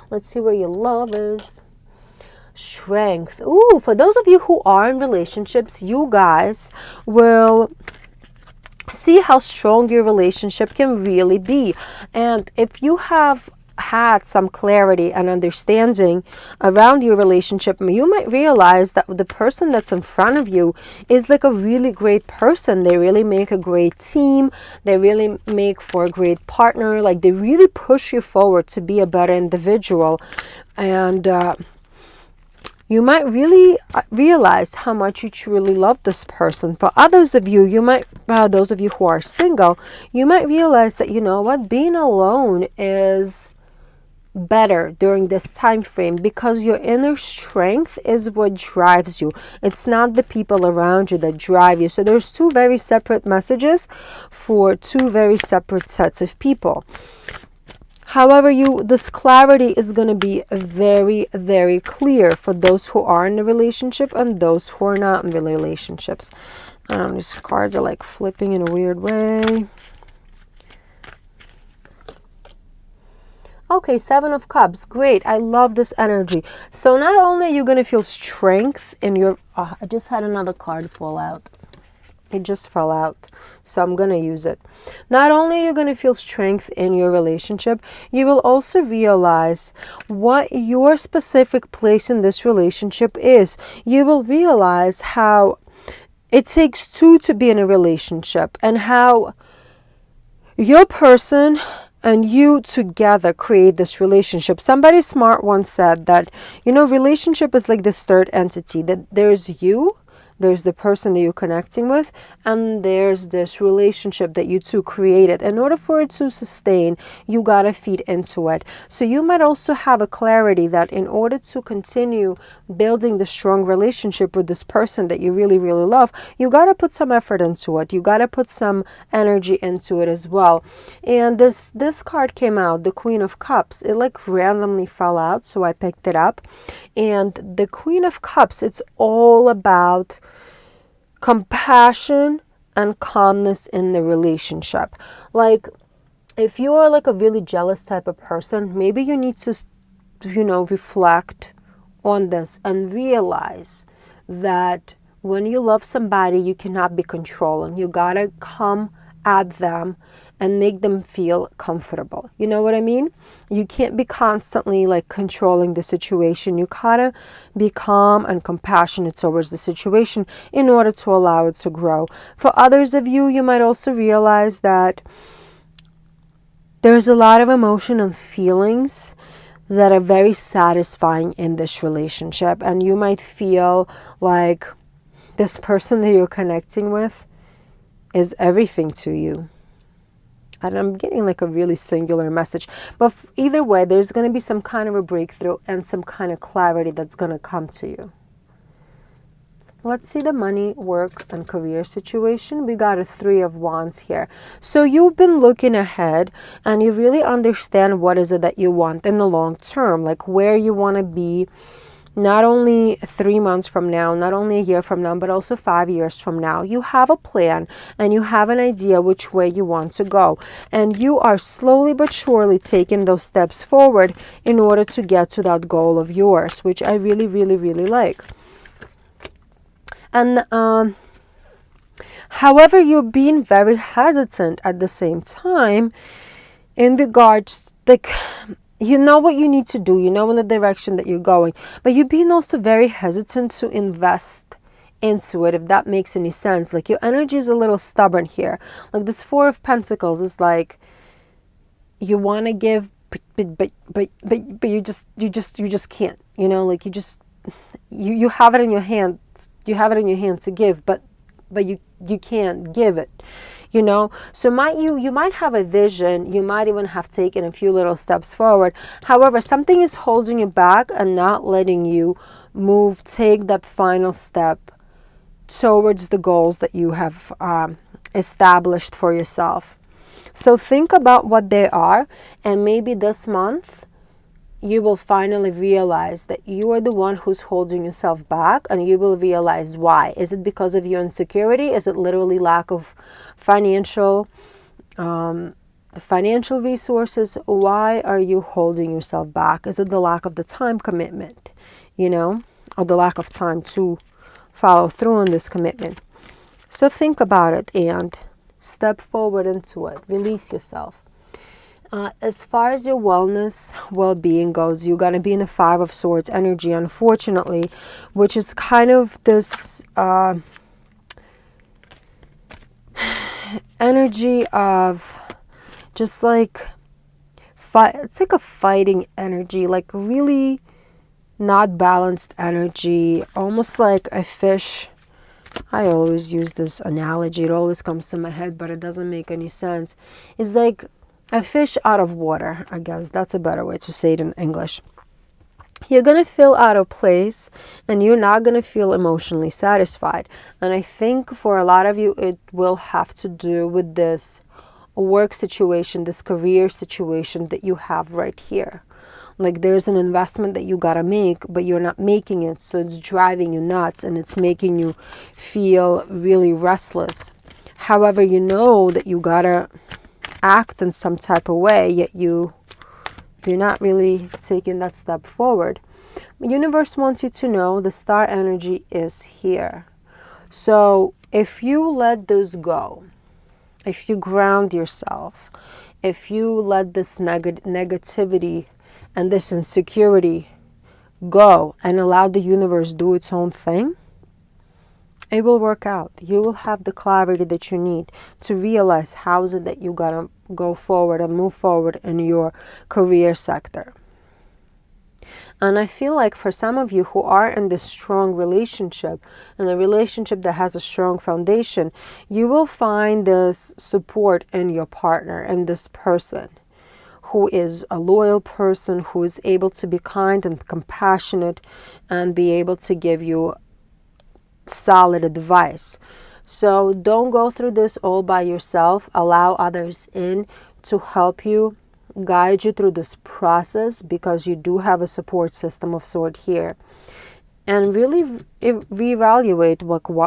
Let's see where your love is. Strength. Ooh, for those of you who are in relationships, you guys will see how strong your relationship can really be. And if you have had some clarity and understanding around your relationship, you might realize that the person that's in front of you is like a really great person. They really make a great team. They really make for a great partner. Like they really push you forward to be a better individual. And you might really realize how much you truly love this person. For others of you, those of you who are single, you might realize that, you know what, being alone is better during this time frame, because your inner strength is what drives you. It's not the people around you that drive you. So there's two very separate messages for two very separate sets of people. However, this clarity is going to be very clear for those who are in a relationship and those who are not in relationships. These cards are like flipping in a weird way. Okay, Seven of Cups. Great. I love this energy. So not only are you going to feel strength in your... I just had another card fall out. It just fell out. So I'm going to use it. Not only are you going to feel strength in your relationship, you will also realize what your specific place in this relationship is. You will realize how it takes two to be in a relationship, and how your person and you together create this relationship. Somebody smart once said that, you know, relationship is like this third entity, that there's you, there's the person that you're connecting with, and there's this relationship that you two created. In order for it to sustain, you gotta feed into it. So you might also have a clarity that in order to continue building the strong relationship with this person that you really, really love, you gotta put some effort into it. You gotta put some energy into it as well. And this card came out, the Queen of Cups. It like randomly fell out, so I picked it up. And the Queen of Cups, it's all about compassion and calmness in the relationship. Like, if you are like a really jealous type of person, maybe you need to, you know, reflect on this and realize that when you love somebody, you cannot be controlling. You gotta come at them and make them feel comfortable. You know what I mean? You can't be constantly like controlling the situation. You gotta be calm and compassionate towards the situation in order to allow it to grow. For others of you, you might also realize that there's a lot of emotion and feelings that are very satisfying in this relationship, and you might feel like this person that you're connecting with is everything to you. And I'm getting like a really singular message. But either way, there's going to be some kind of a breakthrough and some kind of clarity that's going to come to you. Let's see the money, work, and career situation. We got a 3 of Wands here. So you've been looking ahead and you really understand what is it that you want in the long term, like where you want to be. Not only 3 months from now, not only a year from now, but also 5 years from now. You have a plan and you have an idea which way you want to go. And you are slowly but surely taking those steps forward in order to get to that goal of yours, which I really, really, really like. And however, you're being very hesitant at the same time in regards, like, you know what you need to do, you know in the direction that you're going, but you're being also very hesitant to invest into it, if that makes any sense. Like, your energy is a little stubborn here. Like, this 4 of Pentacles is like, you want to give, but you just can't, you know, like you have it in your hand, to give, but you can't give it. You know, so you might have a vision, you might even have taken a few little steps forward. However, something is holding you back and not letting you take that final step towards the goals that you have established for yourself. So think about what they are, and maybe this month you will finally realize that you are the one who's holding yourself back, and you will realize why. Is it because of your insecurity? Is it literally lack of financial resources? Why are you holding yourself back? Is it the lack of the time commitment, you know, or the lack of time to follow through on this commitment? So think about it and step forward into it. Release yourself. As far as your wellness, well-being goes, you're going to be in the 5 of Swords energy, unfortunately, which is kind of this energy of just like it's like a fighting energy, like really not balanced energy, almost like a fish. I always use this analogy, it always comes to my head, but it doesn't make any sense. It's like a fish out of water, I guess that's a better way to say it in English. You're going to feel out of place and you're not going to feel emotionally satisfied. And I think for a lot of you, it will have to do with this work situation, this career situation that you have right here. Like, there's an investment that you got to make, but you're not making it. So it's driving you nuts and it's making you feel really restless. However, you know that you got to act in some type of way, yet you're not really taking that step forward. The universe wants you to know the star energy is here. So if you let this go, if you ground yourself, if you let this negativity and this insecurity go and allow the universe do its own thing, It will work out. You will have the clarity that you need to realize how is it that you gotta go forward and move forward in your career sector. And I feel like for some of you who are in this strong relationship, in a relationship that has a strong foundation, you will find this support in your partner and this person who is a loyal person, who is able to be kind and compassionate and be able to give you solid advice. So don't go through this all by yourself. Allow others in to help you, guide you through this process, because you do have a support system of sort here. And really reevaluate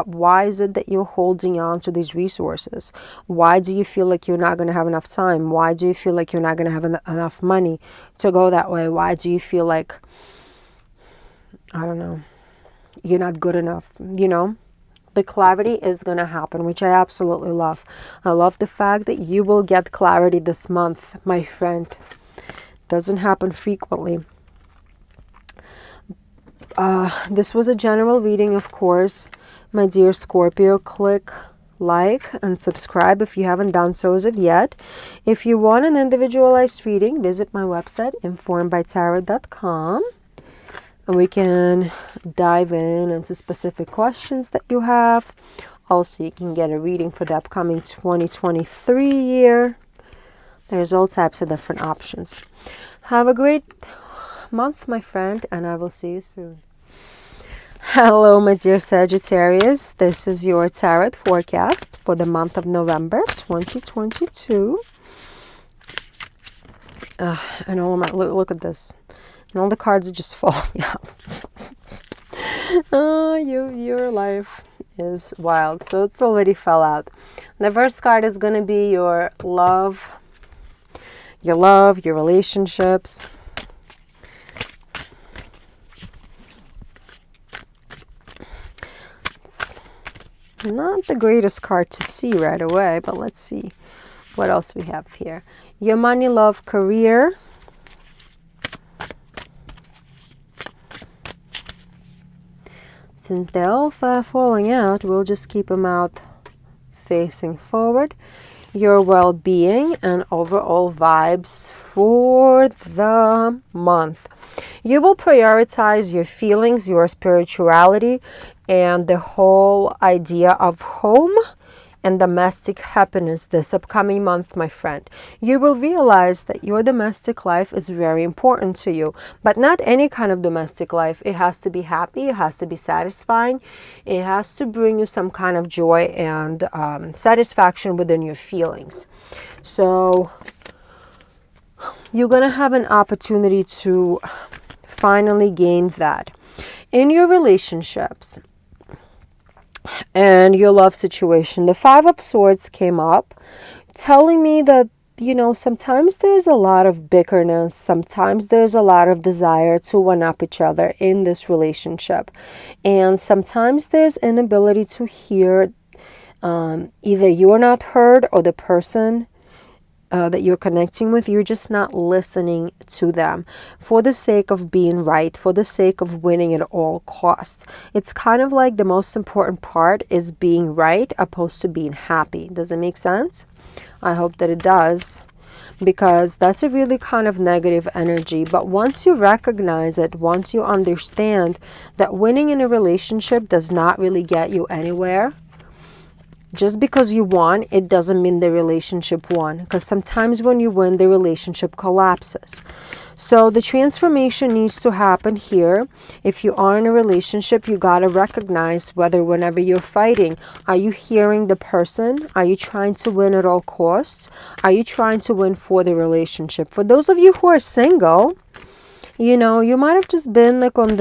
why is it that you're holding on to these resources? Why do you feel like you're not going to have enough time? Why do you feel like you're not going to have enough money to go that way? Why do you feel like, I don't know, you're not good enough? The clarity is going to happen, which I absolutely love. I love the fact that you will get clarity this month, my friend. Doesn't happen frequently. This was a general reading, of course. My dear Scorpio, click like and subscribe if you haven't done so as of yet. If you want an individualized reading, visit my website, informedbytarot.com. And we can dive into specific questions that you have. Also, you can get a reading for the upcoming 2023 year. There's all types of different options. Have a great month, my friend, and I will see you soon. Hello, my dear Sagittarius. This is your tarot forecast for the month of November 2022. And all of my, look at this. And all the cards are just falling out. Your life is wild. So it's already fell out. The first card is going to be your love, your relationships. It's not the greatest card to see right away, but let's see what else we have here. Your money, love, career. Since they're all falling out, we'll just keep them out facing forward. Your well-being and overall vibes for the month. You will prioritize your feelings, your spirituality, and the whole idea of home and domestic happiness this upcoming month, my friend. You will realize that your domestic life is very important to you, but not any kind of domestic life. It has to be happy, it has to be satisfying, it has to bring you some kind of joy and satisfaction within your feelings. So you're going to have an opportunity to finally gain that. In your relationships and your love situation, the Five of Swords came up, telling me that, sometimes there's a lot of bickerness, sometimes there's a lot of desire to one-up each other in this relationship, and sometimes there's inability to hear, either you're not heard or the person that you're connecting with, you're just not listening to them for the sake of being right, for the sake of winning at all costs. It's kind of like the most important part is being right opposed to being happy. Does it make sense? I hope that it does, because that's a really kind of negative energy. But once you recognize it, once you understand that winning in a relationship does not really get you anywhere, just because you won, it doesn't mean the relationship won. Because sometimes when you win, the relationship collapses. So the transformation needs to happen here. If you are in a relationship, you got to recognize whether whenever you're fighting, are you hearing the person? Are you trying to win at all costs? Are you trying to win for the relationship? For those of you who are single, you might have just been like on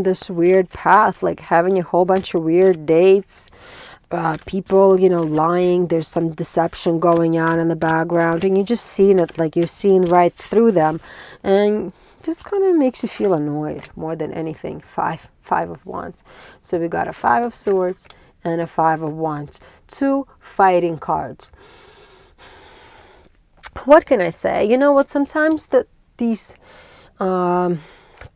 this weird path, like having a whole bunch of weird dates, people, lying, there's some deception going on in the background, and you're just seeing it, like you're seeing right through them, and just kind of makes you feel annoyed more than anything. Five of Wands. So we got a Five of Swords and a Five of Wands. Two fighting cards. What can I say? You know what? Sometimes these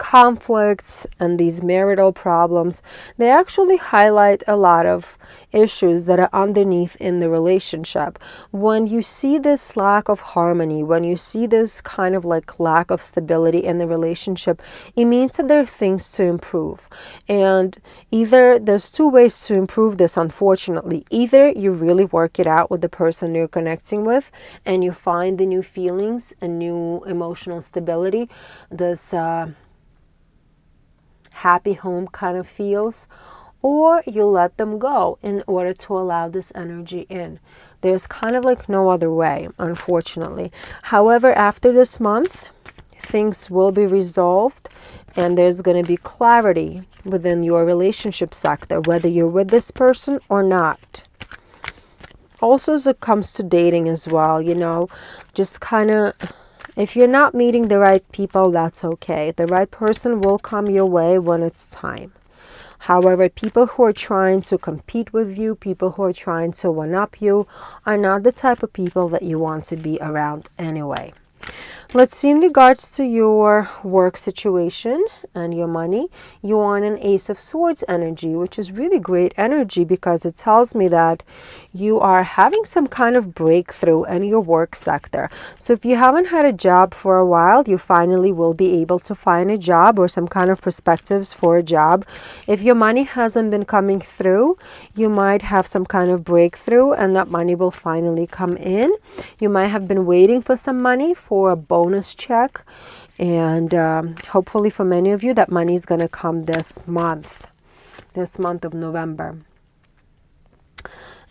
conflicts and these marital problems, they actually highlight a lot of issues that are underneath in the relationship. When you see this lack of harmony, when you see this kind of like lack of stability in the relationship, it means that there are things to improve. And either there's two ways to improve this, unfortunately. Either you really work it out with the person you're connecting with and you find the new feelings and new emotional stability, this happy home kind of feels, or you let them go in order to allow this energy in. There's kind of like no other way, unfortunately. However, after this month, things will be resolved and there's going to be clarity within your relationship sector, whether you're with this person or not. Also, as it comes to dating as well, you know, just kind of, if you're not meeting the right people, that's okay. The right person will come your way when it's time. However, people who are trying to compete with you, people who are trying to one-up you, are not the type of people that you want to be around anyway. Let's see in regards to your work situation and your money. You want an Ace of Swords energy, which is really great energy because it tells me that you are having some kind of breakthrough in your work sector. So if you haven't had a job for a while, you finally will be able to find a job or some kind of perspectives for a job. If your money hasn't been coming through, you might have some kind of breakthrough and that money will finally come in. You might have been waiting for some money for a bonus check, and hopefully for many of you that money is going to come this month of November.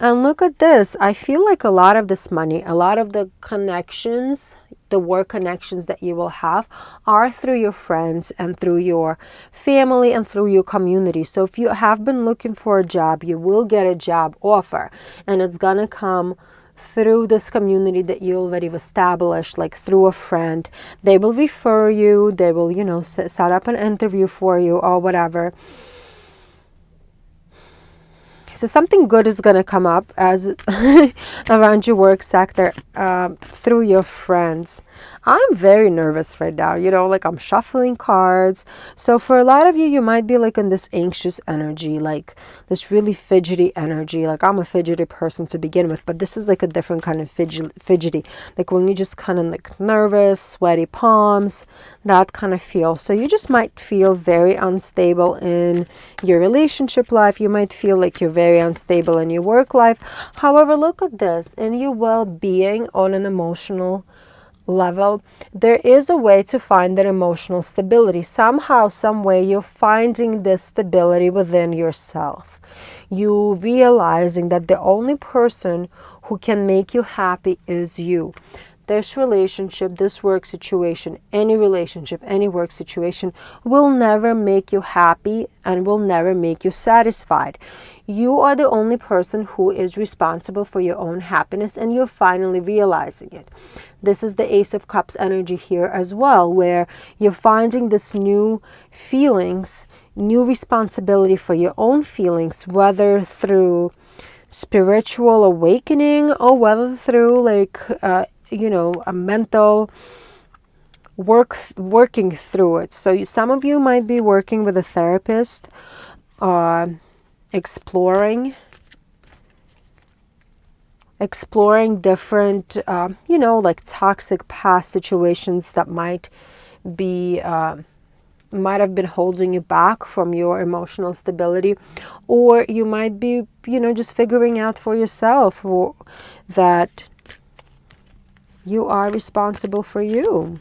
And look at this. I feel like a lot of this money, a lot of the connections, the work connections that you will have are through your friends and through your family and through your community. So if you have been looking for a job, you will get a job offer, and it's going to come through this community that you already have established, like through a friend. They will refer you, they will, you know, set up an interview for you or whatever. So something good is going to come up as around your work sector through your friends. I'm very nervous right now, you know, like I'm shuffling cards. So for a lot of you, you might be like in this anxious energy, like this really fidgety energy. Like I'm a fidgety person to begin with, but this is like a different kind of fidgety. Like when you just kind of like nervous, sweaty palms, that kind of feel. So you just might feel very unstable in your relationship life. You might feel like you're very unstable in your work life. However, look at this. In your well-being on an emotional level, there is a way to find that emotional stability. Somehow, some way, you're finding this stability within yourself. You realizing that the only person who can make you happy is you. This relationship, this work situation, any relationship, any work situation will never make you happy and will never make you satisfied. You are the only person who is responsible for your own happiness, and you're finally realizing it. This is the Ace of Cups energy here as well, where you're finding this new feelings, new responsibility for your own feelings, whether through spiritual awakening or whether through like, you know, a mental working through it. So some of you might be working with a therapist, exploring different, you know, like toxic past situations that might have been holding you back from your emotional stability, or you might be, you know, just figuring out for yourself that you are responsible for you.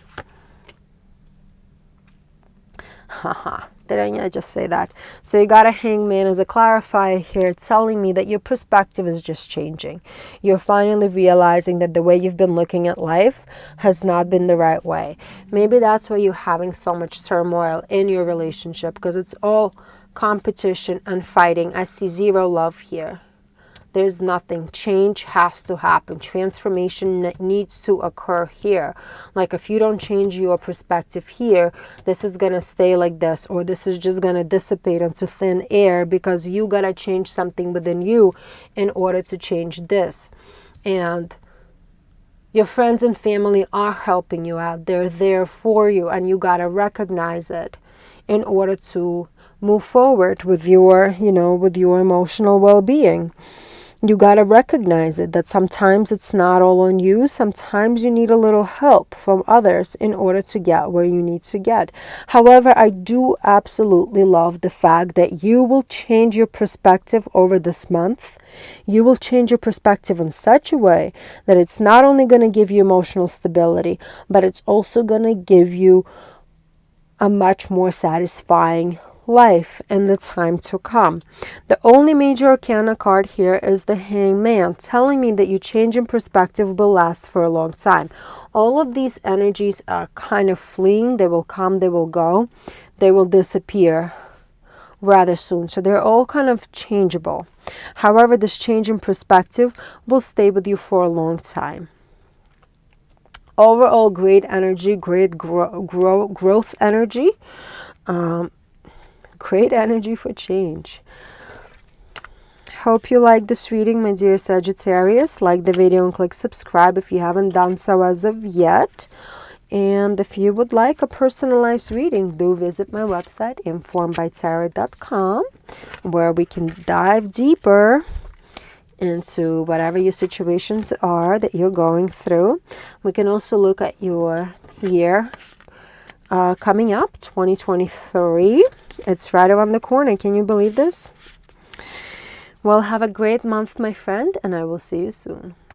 Haha. Didn't I just say that? So you got a Hangman as a clarifier here, telling me that your perspective is just changing. You're finally realizing that the way you've been looking at life has not been the right way. Maybe that's why you're having so much turmoil in your relationship, because it's all competition and fighting. I see zero love here. There's nothing. Change has to happen. Transformation needs to occur here. Like if you don't change your perspective here, this is going to stay like this, or this is just going to dissipate into thin air, because you got to change something within you in order to change this. And your friends and family are helping you out. They're there for you, and you got to recognize it. in order to move forward with your, with your emotional well-being. You got to recognize it, that sometimes it's not all on you. Sometimes you need a little help from others in order to get where you need to get. However, I do absolutely love the fact that you will change your perspective over this month. You will change your perspective in such a way that it's not only going to give you emotional stability, but it's also going to give you a much more satisfying life in the time to come. The only major arcana card here is the Hangman, telling me that your change in perspective will last for a long time. All of these energies are kind of fleeing. They will come, they will go, they will disappear rather soon. So they're all kind of changeable. However, this change in perspective will stay with you for a long time. Overall, great energy, great growth energy. Great energy for change. Hope you like this reading, my dear Sagittarius. Like the video and click subscribe if you haven't done so as of yet. And if you would like a personalized reading, do visit my website, informedbytarot.com, where we can dive deeper into whatever your situations are that you're going through. We can also look at your year coming up, 2023. It's right around the corner. Can you believe this? Well, have a great month, my friend, and I will see you soon.